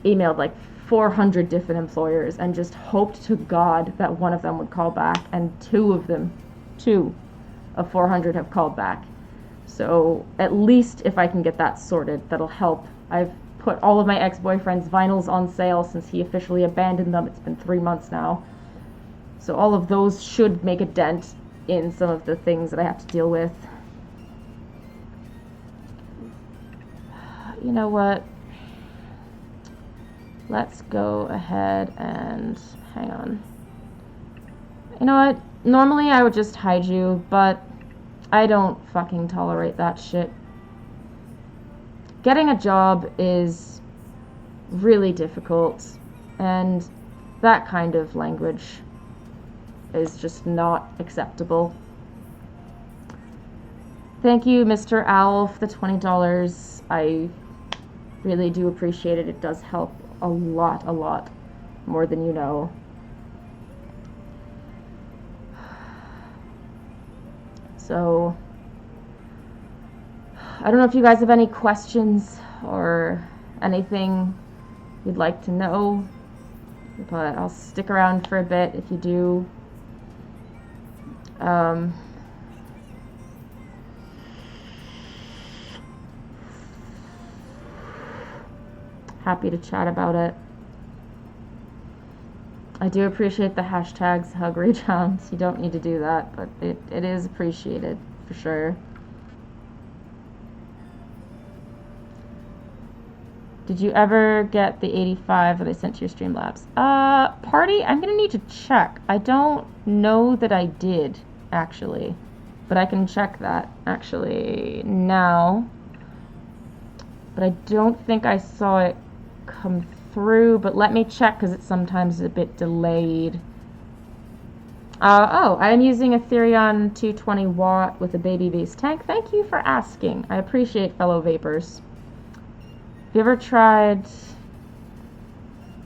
emailed like 400 different employers and just hoped to God that one of them would call back, and two of 400 have called back. So at least if I can get that sorted, that'll help. I've put all of my ex-boyfriend's vinyls on sale since he officially abandoned them. It's been 3 months now. So all of those should make a dent in some of the things that I have to deal with. You know what? Let's go ahead and hang on. You know what? Normally I would just hide you, but I don't fucking tolerate that shit. Getting a job is really difficult, and that kind of language is just not acceptable. Thank you, Mr. Owl, for the $20. I really do appreciate it. It does help a lot, more than you know. So, I don't know if you guys have any questions or anything you'd like to know, but I'll stick around for a bit if you do. Happy to chat about it. I do appreciate the hashtags hug reach-outs. You don't need to do that, but it is appreciated for sure. Did you ever get the 85 that I sent to your Streamlabs? Party? I'm gonna need to check. I don't know that I did, actually. But I can check that, actually, now. But I don't think I saw it come through, but let me check, because it's sometimes a bit delayed. Oh, I'm using a Therion 220 watt with a baby base tank. Thank you for asking. I appreciate fellow vapors. Have you ever tried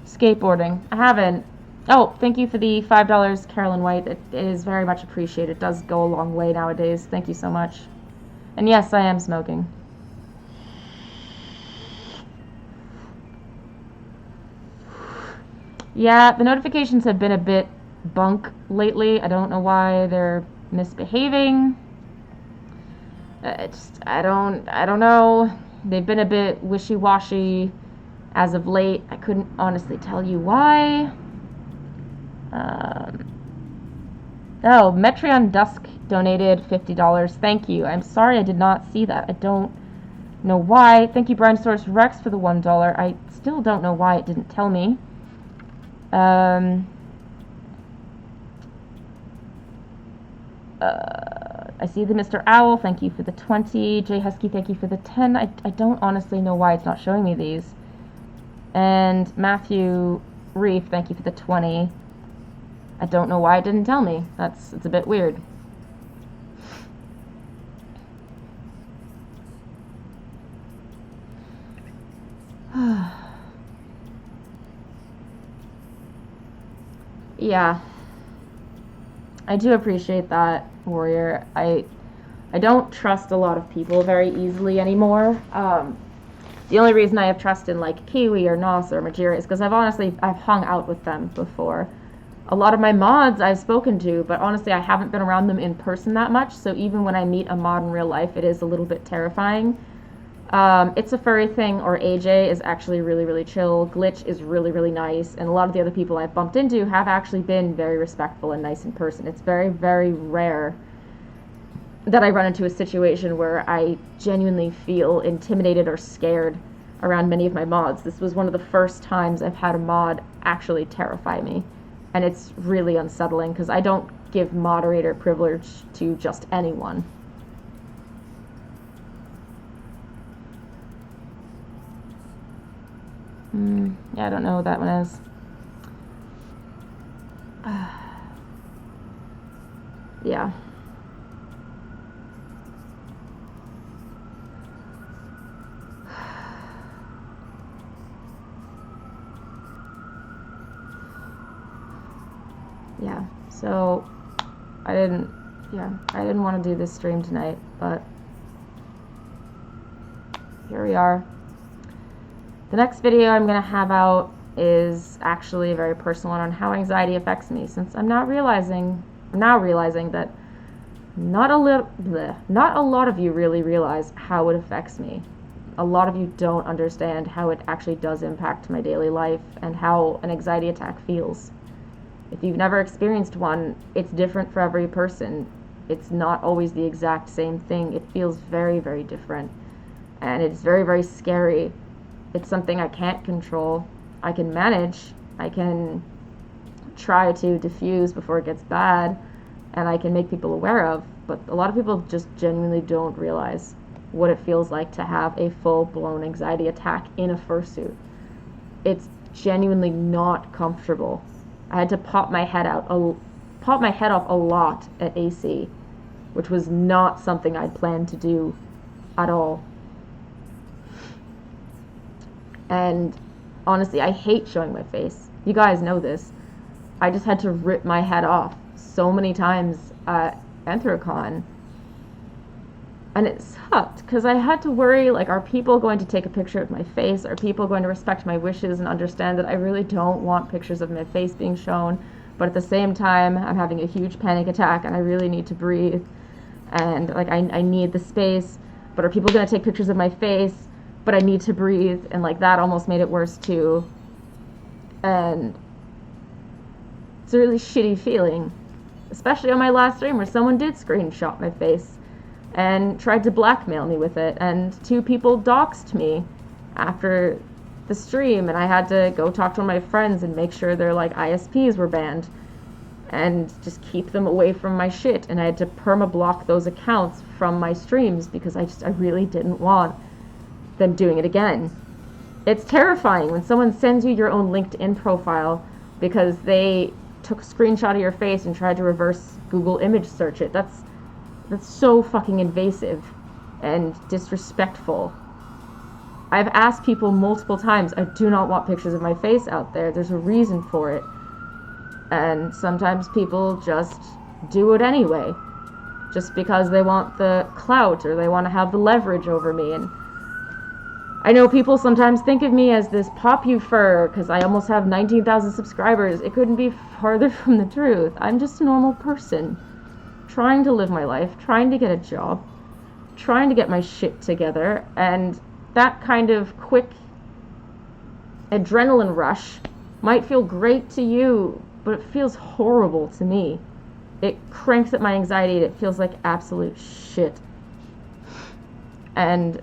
skateboarding? I haven't. Oh, thank you for the $5, Carolyn White. It is very much appreciated. It does go a long way nowadays. Thank you so much. And yes, I am smoking. Yeah, the notifications have been a bit bunk lately. I don't know why they're misbehaving. I don't know. They've been a bit wishy-washy as of late. I couldn't honestly tell you why. Oh, Metreon Dusk donated $50. Thank you. I'm sorry I did not see that. I don't know why. Thank you, Brinosaurus Rex, for the $1. I still don't know why it didn't tell me. I see the Mr. Owl, thank you for the 20. J Husky, thank you for the 10. I don't honestly know why it's not showing me these. And Matthew Reef, thank you for the 20. I don't know why it didn't tell me. It's a bit weird. Yeah. I do appreciate that, Warrior. I don't trust a lot of people very easily anymore. The only reason I have trust in like Kiwi or Nos or Majira is because I've hung out with them before. A lot of my mods I've spoken to, but honestly I haven't been around them in person that much, so even when I meet a mod in real life, it is a little bit terrifying. It's a Furry Thing or AJ is actually really, really chill. Glitch is really, really nice, and a lot of the other people I've bumped into have actually been very respectful and nice in person. It's very, very rare that I run into a situation where I genuinely feel intimidated or scared around many of my mods. This was one of the first times I've had a mod actually terrify me, and it's really unsettling because I don't give moderator privilege to just anyone. Yeah, I don't know what that one is. Yeah. Yeah, so I didn't want to do this stream tonight, but here we are. The next video I'm going to have out is actually a very personal one on how anxiety affects me, since I'm now realizing that not a lot of you really realize how it affects me. A lot of you don't understand how it actually does impact my daily life and how an anxiety attack feels. If you've never experienced one, it's different for every person. It's not always the exact same thing. It feels very, very different. And it's very, very scary. It's something I can't control. I can manage. I can try to diffuse before it gets bad, and I can make people aware of. But a lot of people just genuinely don't realize what it feels like to have a full-blown anxiety attack in a fursuit. It's genuinely not comfortable. I had to pop my head off a lot at AC, which was not something I'd planned to do at all. And honestly, I hate showing my face. You guys know this. I just had to rip my head off so many times at Anthrocon. And it sucked, because I had to worry, like, are people going to take a picture of my face? Are people going to respect my wishes and understand that I really don't want pictures of my face being shown? But at the same time, I'm having a huge panic attack and I really need to breathe. And, like, I need the space. But are people going to take pictures of my face? But I need to breathe. And, like, that almost made it worse, too. And it's a really shitty feeling. Especially on my last stream where someone did screenshot my face and tried to blackmail me with it, and 2 people doxed me after the stream, and I had to go talk to one of my friends and make sure their like ISPs were banned and just keep them away from my shit, and I had to perma-block those accounts from my streams because I really didn't want them doing it again. It's terrifying when someone sends you your own LinkedIn profile because they took a screenshot of your face and tried to reverse Google image search it. That's so fucking invasive and disrespectful. I've asked people multiple times, I do not want pictures of my face out there. There's a reason for it. And sometimes people just do it anyway. Just because they want the clout or they want to have the leverage over me. And I know people sometimes think of me as this pop-you-fur because I almost have 19,000 subscribers. It couldn't be farther from the truth. I'm just a normal person, trying to live my life, trying to get a job, trying to get my shit together, and that kind of quick adrenaline rush might feel great to you, but it feels horrible to me. It cranks up my anxiety and it feels like absolute shit. And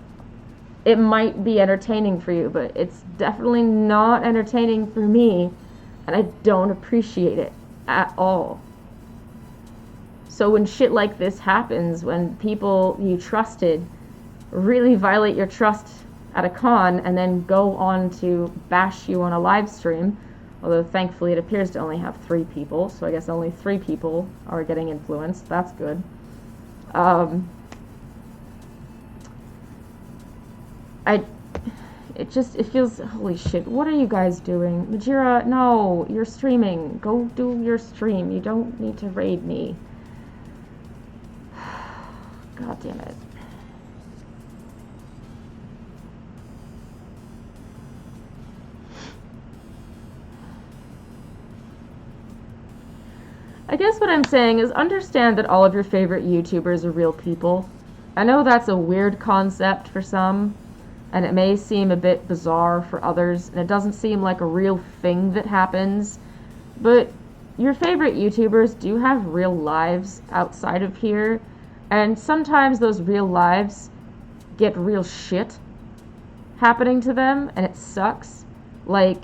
it might be entertaining for you, but it's definitely not entertaining for me, and I don't appreciate it at all. So when shit like this happens, when people you trusted really violate your trust at a con and then go on to bash you on a live stream, although thankfully it appears to only have 3 people, so I guess only 3 people are getting influenced. That's good. it feels, holy shit, what are you guys doing? Majira, no, you're streaming. Go do your stream. You don't need to raid me. God damn it. I guess what I'm saying is understand that all of your favorite YouTubers are real people. I know that's a weird concept for some, and it may seem a bit bizarre for others, and it doesn't seem like a real thing that happens, but your favorite YouTubers do have real lives outside of here, and sometimes those real lives get real shit happening to them, and it sucks. Like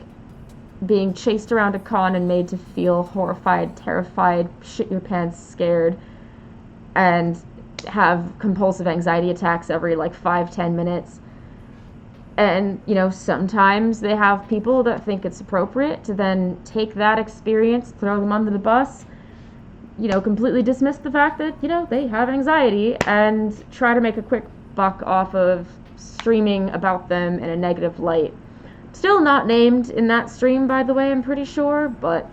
being chased around a con and made to feel horrified, terrified, shit your pants scared, and have compulsive anxiety attacks every like 5-10 minutes. And, you know, sometimes they have people that think it's appropriate to then take that experience, throw them under the bus, you know, completely dismiss the fact that, you know, they have anxiety and try to make a quick buck off of streaming about them in a negative light. Still not named in that stream, by the way, I'm pretty sure, but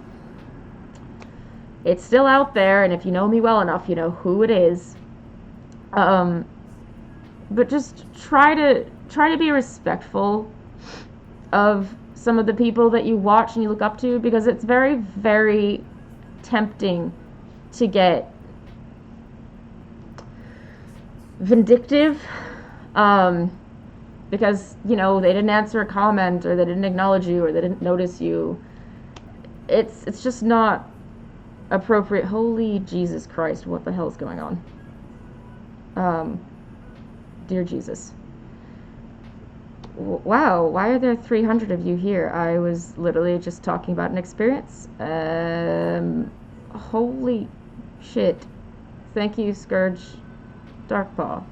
it's still out there, and if you know me well enough, you know who it is. But just try to be respectful of some of the people that you watch and you look up to, because it's very, very tempting to get vindictive, because, you know, they didn't answer a comment, or they didn't acknowledge you, or they didn't notice you. It's just not appropriate. Holy Jesus Christ, what the hell is going on? Dear Jesus. Wow, why are there 300 of you here? I was literally just talking about an experience. Holy shit. Thank you, Scourge Darkpaw.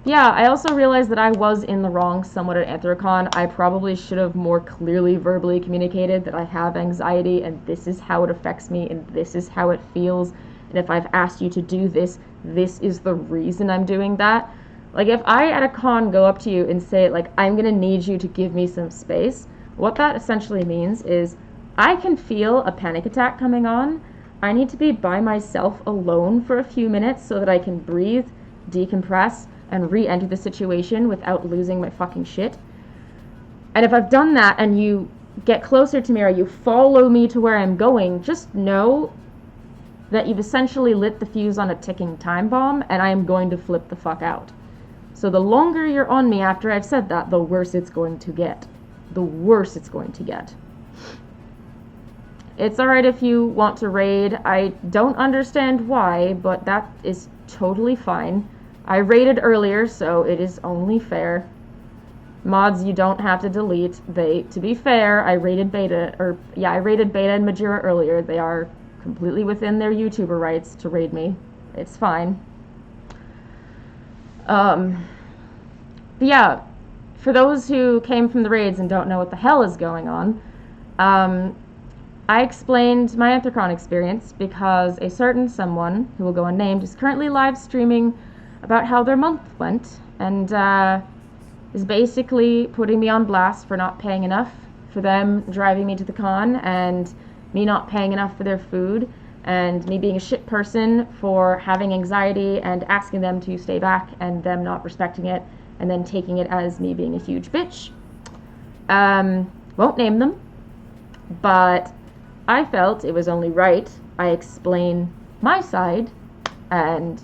Yeah, I also realized that I was in the wrong somewhat at Anthrocon. I probably should have more clearly verbally communicated that I have anxiety, and this is how it affects me, and this is how it feels, and if I've asked you to do this, this is the reason I'm doing that. Like, if I at a con go up to you and say, like, I'm gonna need you to give me some space, what that essentially means is I can feel a panic attack coming on. I need to be by myself alone for a few minutes so that I can breathe, decompress, and re-enter the situation without losing my fucking shit. And if I've done that and you get closer to me or you follow me to where I'm going, just know that you've essentially lit the fuse on a ticking time bomb, and I am going to flip the fuck out. So the longer you're on me after I've said that, the worse it's going to get. The worse it's going to get. It's alright if you want to raid. I don't understand why, but that is totally fine. I raided earlier, so it is only fair. Mods you don't have to delete. To be fair, I raided Beta and Majira earlier. They are completely within their YouTuber rights to raid me. It's fine. But yeah, for those who came from the raids and don't know what the hell is going on, I explained my Anthrocon experience because a certain someone, who will go unnamed, is currently live streaming about how their month went, and is basically putting me on blast for not paying enough for them driving me to the con, and me not paying enough for their food, and me being a shit person for having anxiety and asking them to stay back and them not respecting it, and then taking it as me being a huge bitch. Won't name them, but I felt it was only right I explain my side and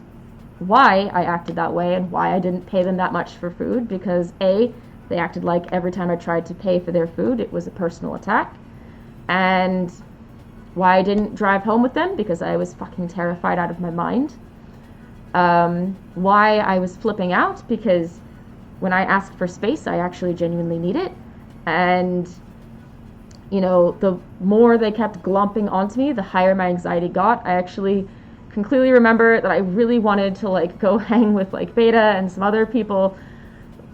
why I acted that way and why I didn't pay them that much for food, because A, they acted like every time I tried to pay for their food it was a personal attack, and why I didn't drive home with them because I was fucking terrified out of my mind. Why I was flipping out because when I asked for space I actually genuinely need it, and you know, the more they kept glomping onto me, the higher my anxiety got. I actually can clearly remember that I really wanted to like go hang with like Beta and some other people,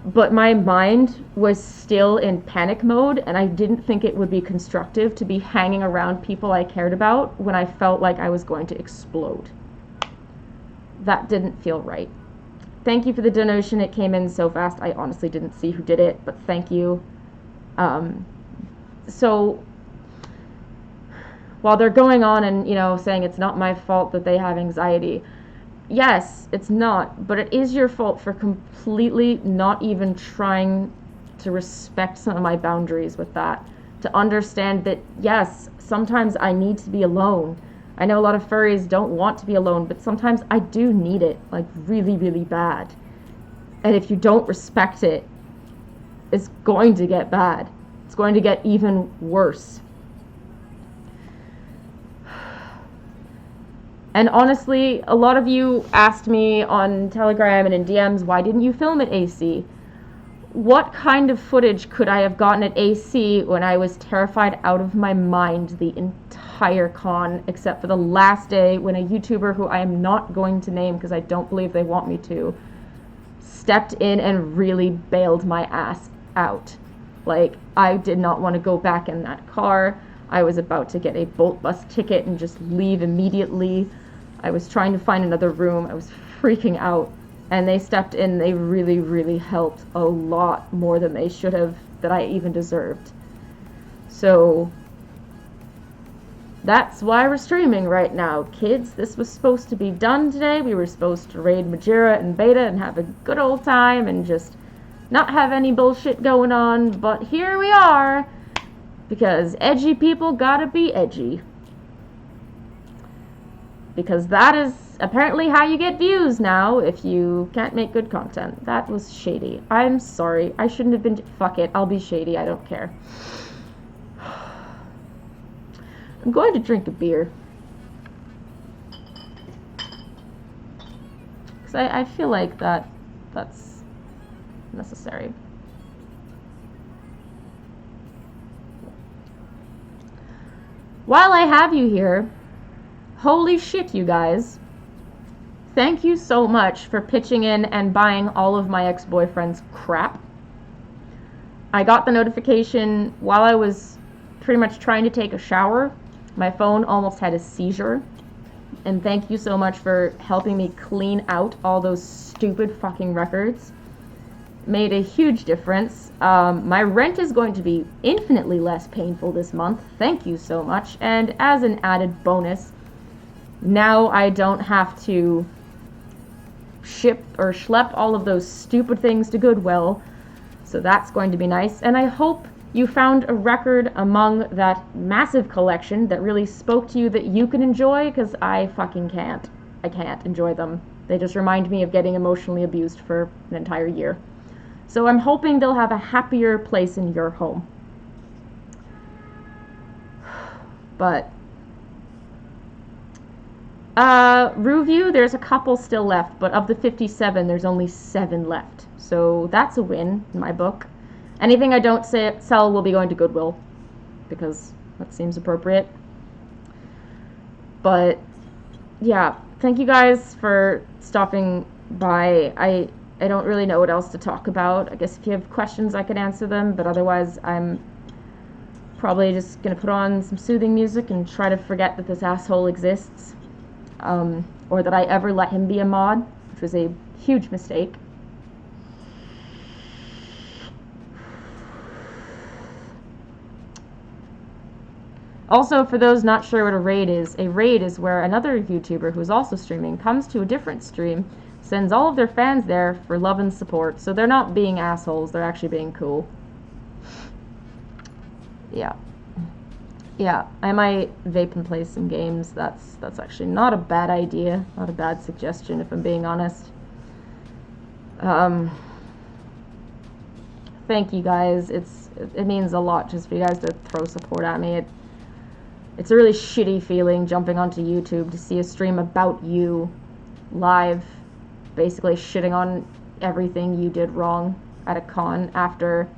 but my mind was still in panic mode, and I didn't think it would be constructive to be hanging around people I cared about when I felt like I was going to explode. That didn't feel right. thank you for the donation. It came in so fast, I honestly didn't see who did it, but thank you. So while they're going on and, saying it's not my fault that they have anxiety, yes, it's not, but it is your fault for completely not even trying to respect some of my boundaries with that. To understand that, yes, sometimes I need to be alone. I know a lot of furries don't want to be alone, but sometimes I do need it, like really, really bad. And if you don't respect it, it's going to get bad. It's going to get even worse. And honestly, a lot of you asked me on Telegram and in DMs, why didn't you film at AC? What kind of footage could I have gotten at AC when I was terrified out of my mind the entire con, except for the last day when a YouTuber who I am not going to name because I don't believe they want me to, stepped in and really bailed my ass out. Like, I did not want to go back in that car. I was about to get a Bolt bus ticket and just leave immediately. I was trying to find another room. I was freaking out. And they stepped in. They really, really helped a lot more than they should have, that I even deserved. So that's why we're streaming right now, kids. This was supposed to be done today. We were supposed to raid Majira and Beta and have a good old time and just not have any bullshit going on. But here we are, because edgy people gotta be edgy. Because that is apparently how you get views now if you can't make good content. That was shady. I'm sorry. I shouldn't have been... Fuck it. I'll be shady. I don't care. I'm going to drink a beer. Because I feel like that's necessary. While I have you here, holy shit, you guys. Thank you so much for pitching in and buying all of my ex-boyfriend's crap. I got the notification while I was pretty much trying to take a shower. My phone almost had a seizure. And thank you so much for helping me clean out all those stupid fucking records. Made a huge difference. My rent is going to be infinitely less painful this month. Thank you so much. And as an added bonus, now I don't have to ship or schlep all of those stupid things to Goodwill, so that's going to be nice. And I hope you found a record among that massive collection that really spoke to you that you can enjoy, because I fucking can't. I can't enjoy them. They just remind me of getting emotionally abused for an entire year. So I'm hoping they'll have a happier place in your home. But Review, there's a couple still left, but of the 57, there's only 7 left. So that's a win in my book. Anything I don't sell will be going to Goodwill, because that seems appropriate. But yeah, thank you guys for stopping by. I don't really know what else to talk about. I guess if you have questions, I can answer them, but otherwise I'm probably just gonna put on some soothing music and try to forget that this asshole exists. Or that I ever let him be a mod, which was a huge mistake. Also, for those not sure what a raid is where another YouTuber who's also streaming comes to a different stream, sends all of their fans there for love and support. So they're not being assholes, they're actually being cool. Yeah, I might vape and play some games. That's actually not a bad idea, not a bad suggestion if I'm being honest. Thank you guys. It means a lot just for you guys to throw support at me. It's a really shitty feeling jumping onto YouTube to see a stream about you live, basically shitting on everything you did wrong at a con after,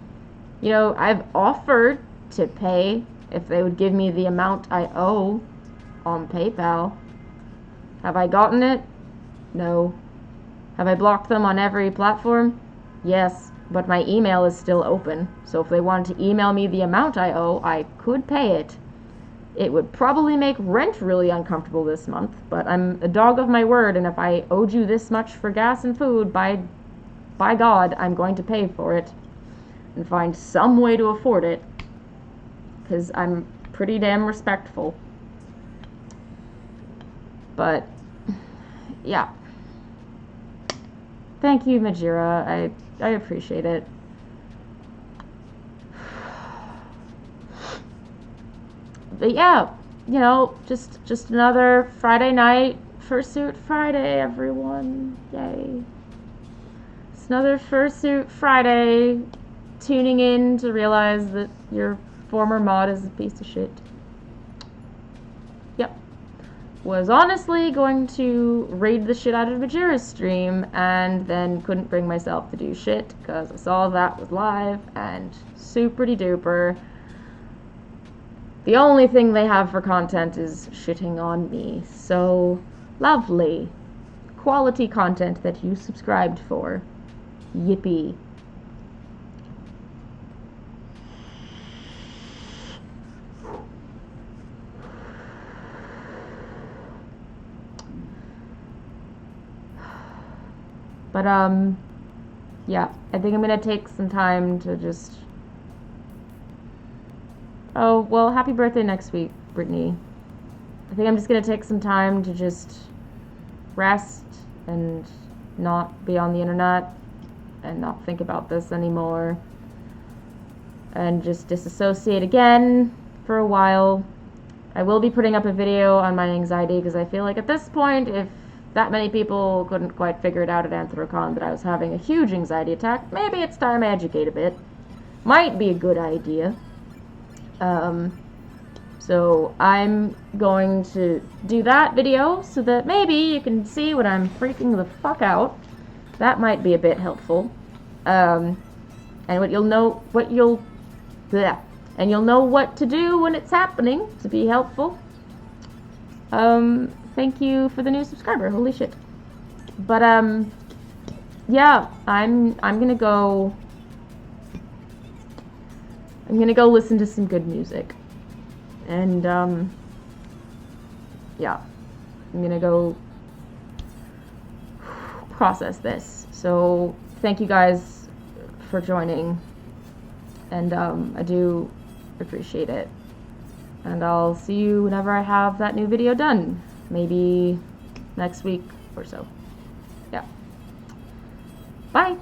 I've offered to pay if they would give me the amount I owe on PayPal. Have I gotten it? No. Have I blocked them on every platform? Yes, but my email is still open. So if they wanted to email me the amount I owe, I could pay it. It would probably make rent really uncomfortable this month, but I'm a dog of my word, and if I owed you this much for gas and food, by God, I'm going to pay for it and find some way to afford it, because I'm pretty damn respectful. But, yeah. Thank you, Majira. I appreciate it. But yeah, you know, just another Friday night, Fursuit Friday, everyone. Yay. It's another Fursuit Friday, tuning in to realize that your former mod is a piece of shit. Yep. Was honestly going to raid the shit out of Majira's stream, and then couldn't bring myself to do shit because I saw that was live and super duper. The only thing they have for content is shitting on me. So lovely. Quality content that you subscribed for. Yippee. But, yeah, I think I'm gonna take some time to just... Oh, well, happy birthday next week, Brittany. I think I'm just gonna take some time to just rest and not be on the internet and not think about this anymore. And just disassociate again for a while. I will be putting up a video on my anxiety because I feel like at this point, if that many people couldn't quite figure it out at Anthrocon that I was having a huge anxiety attack, maybe it's time I educate a bit. Might be a good idea. So I'm going to do that video so that maybe you can see when I'm freaking the fuck out. That might be a bit helpful. And you'll know what to do when it's happening to be helpful. Thank you for the new subscriber. Holy shit. But yeah, I'm gonna go listen to some good music. And yeah, I'm gonna go process this. So thank you guys for joining, and I do appreciate it. And I'll see you whenever I have that new video done. Maybe next week or so. Yeah. Bye.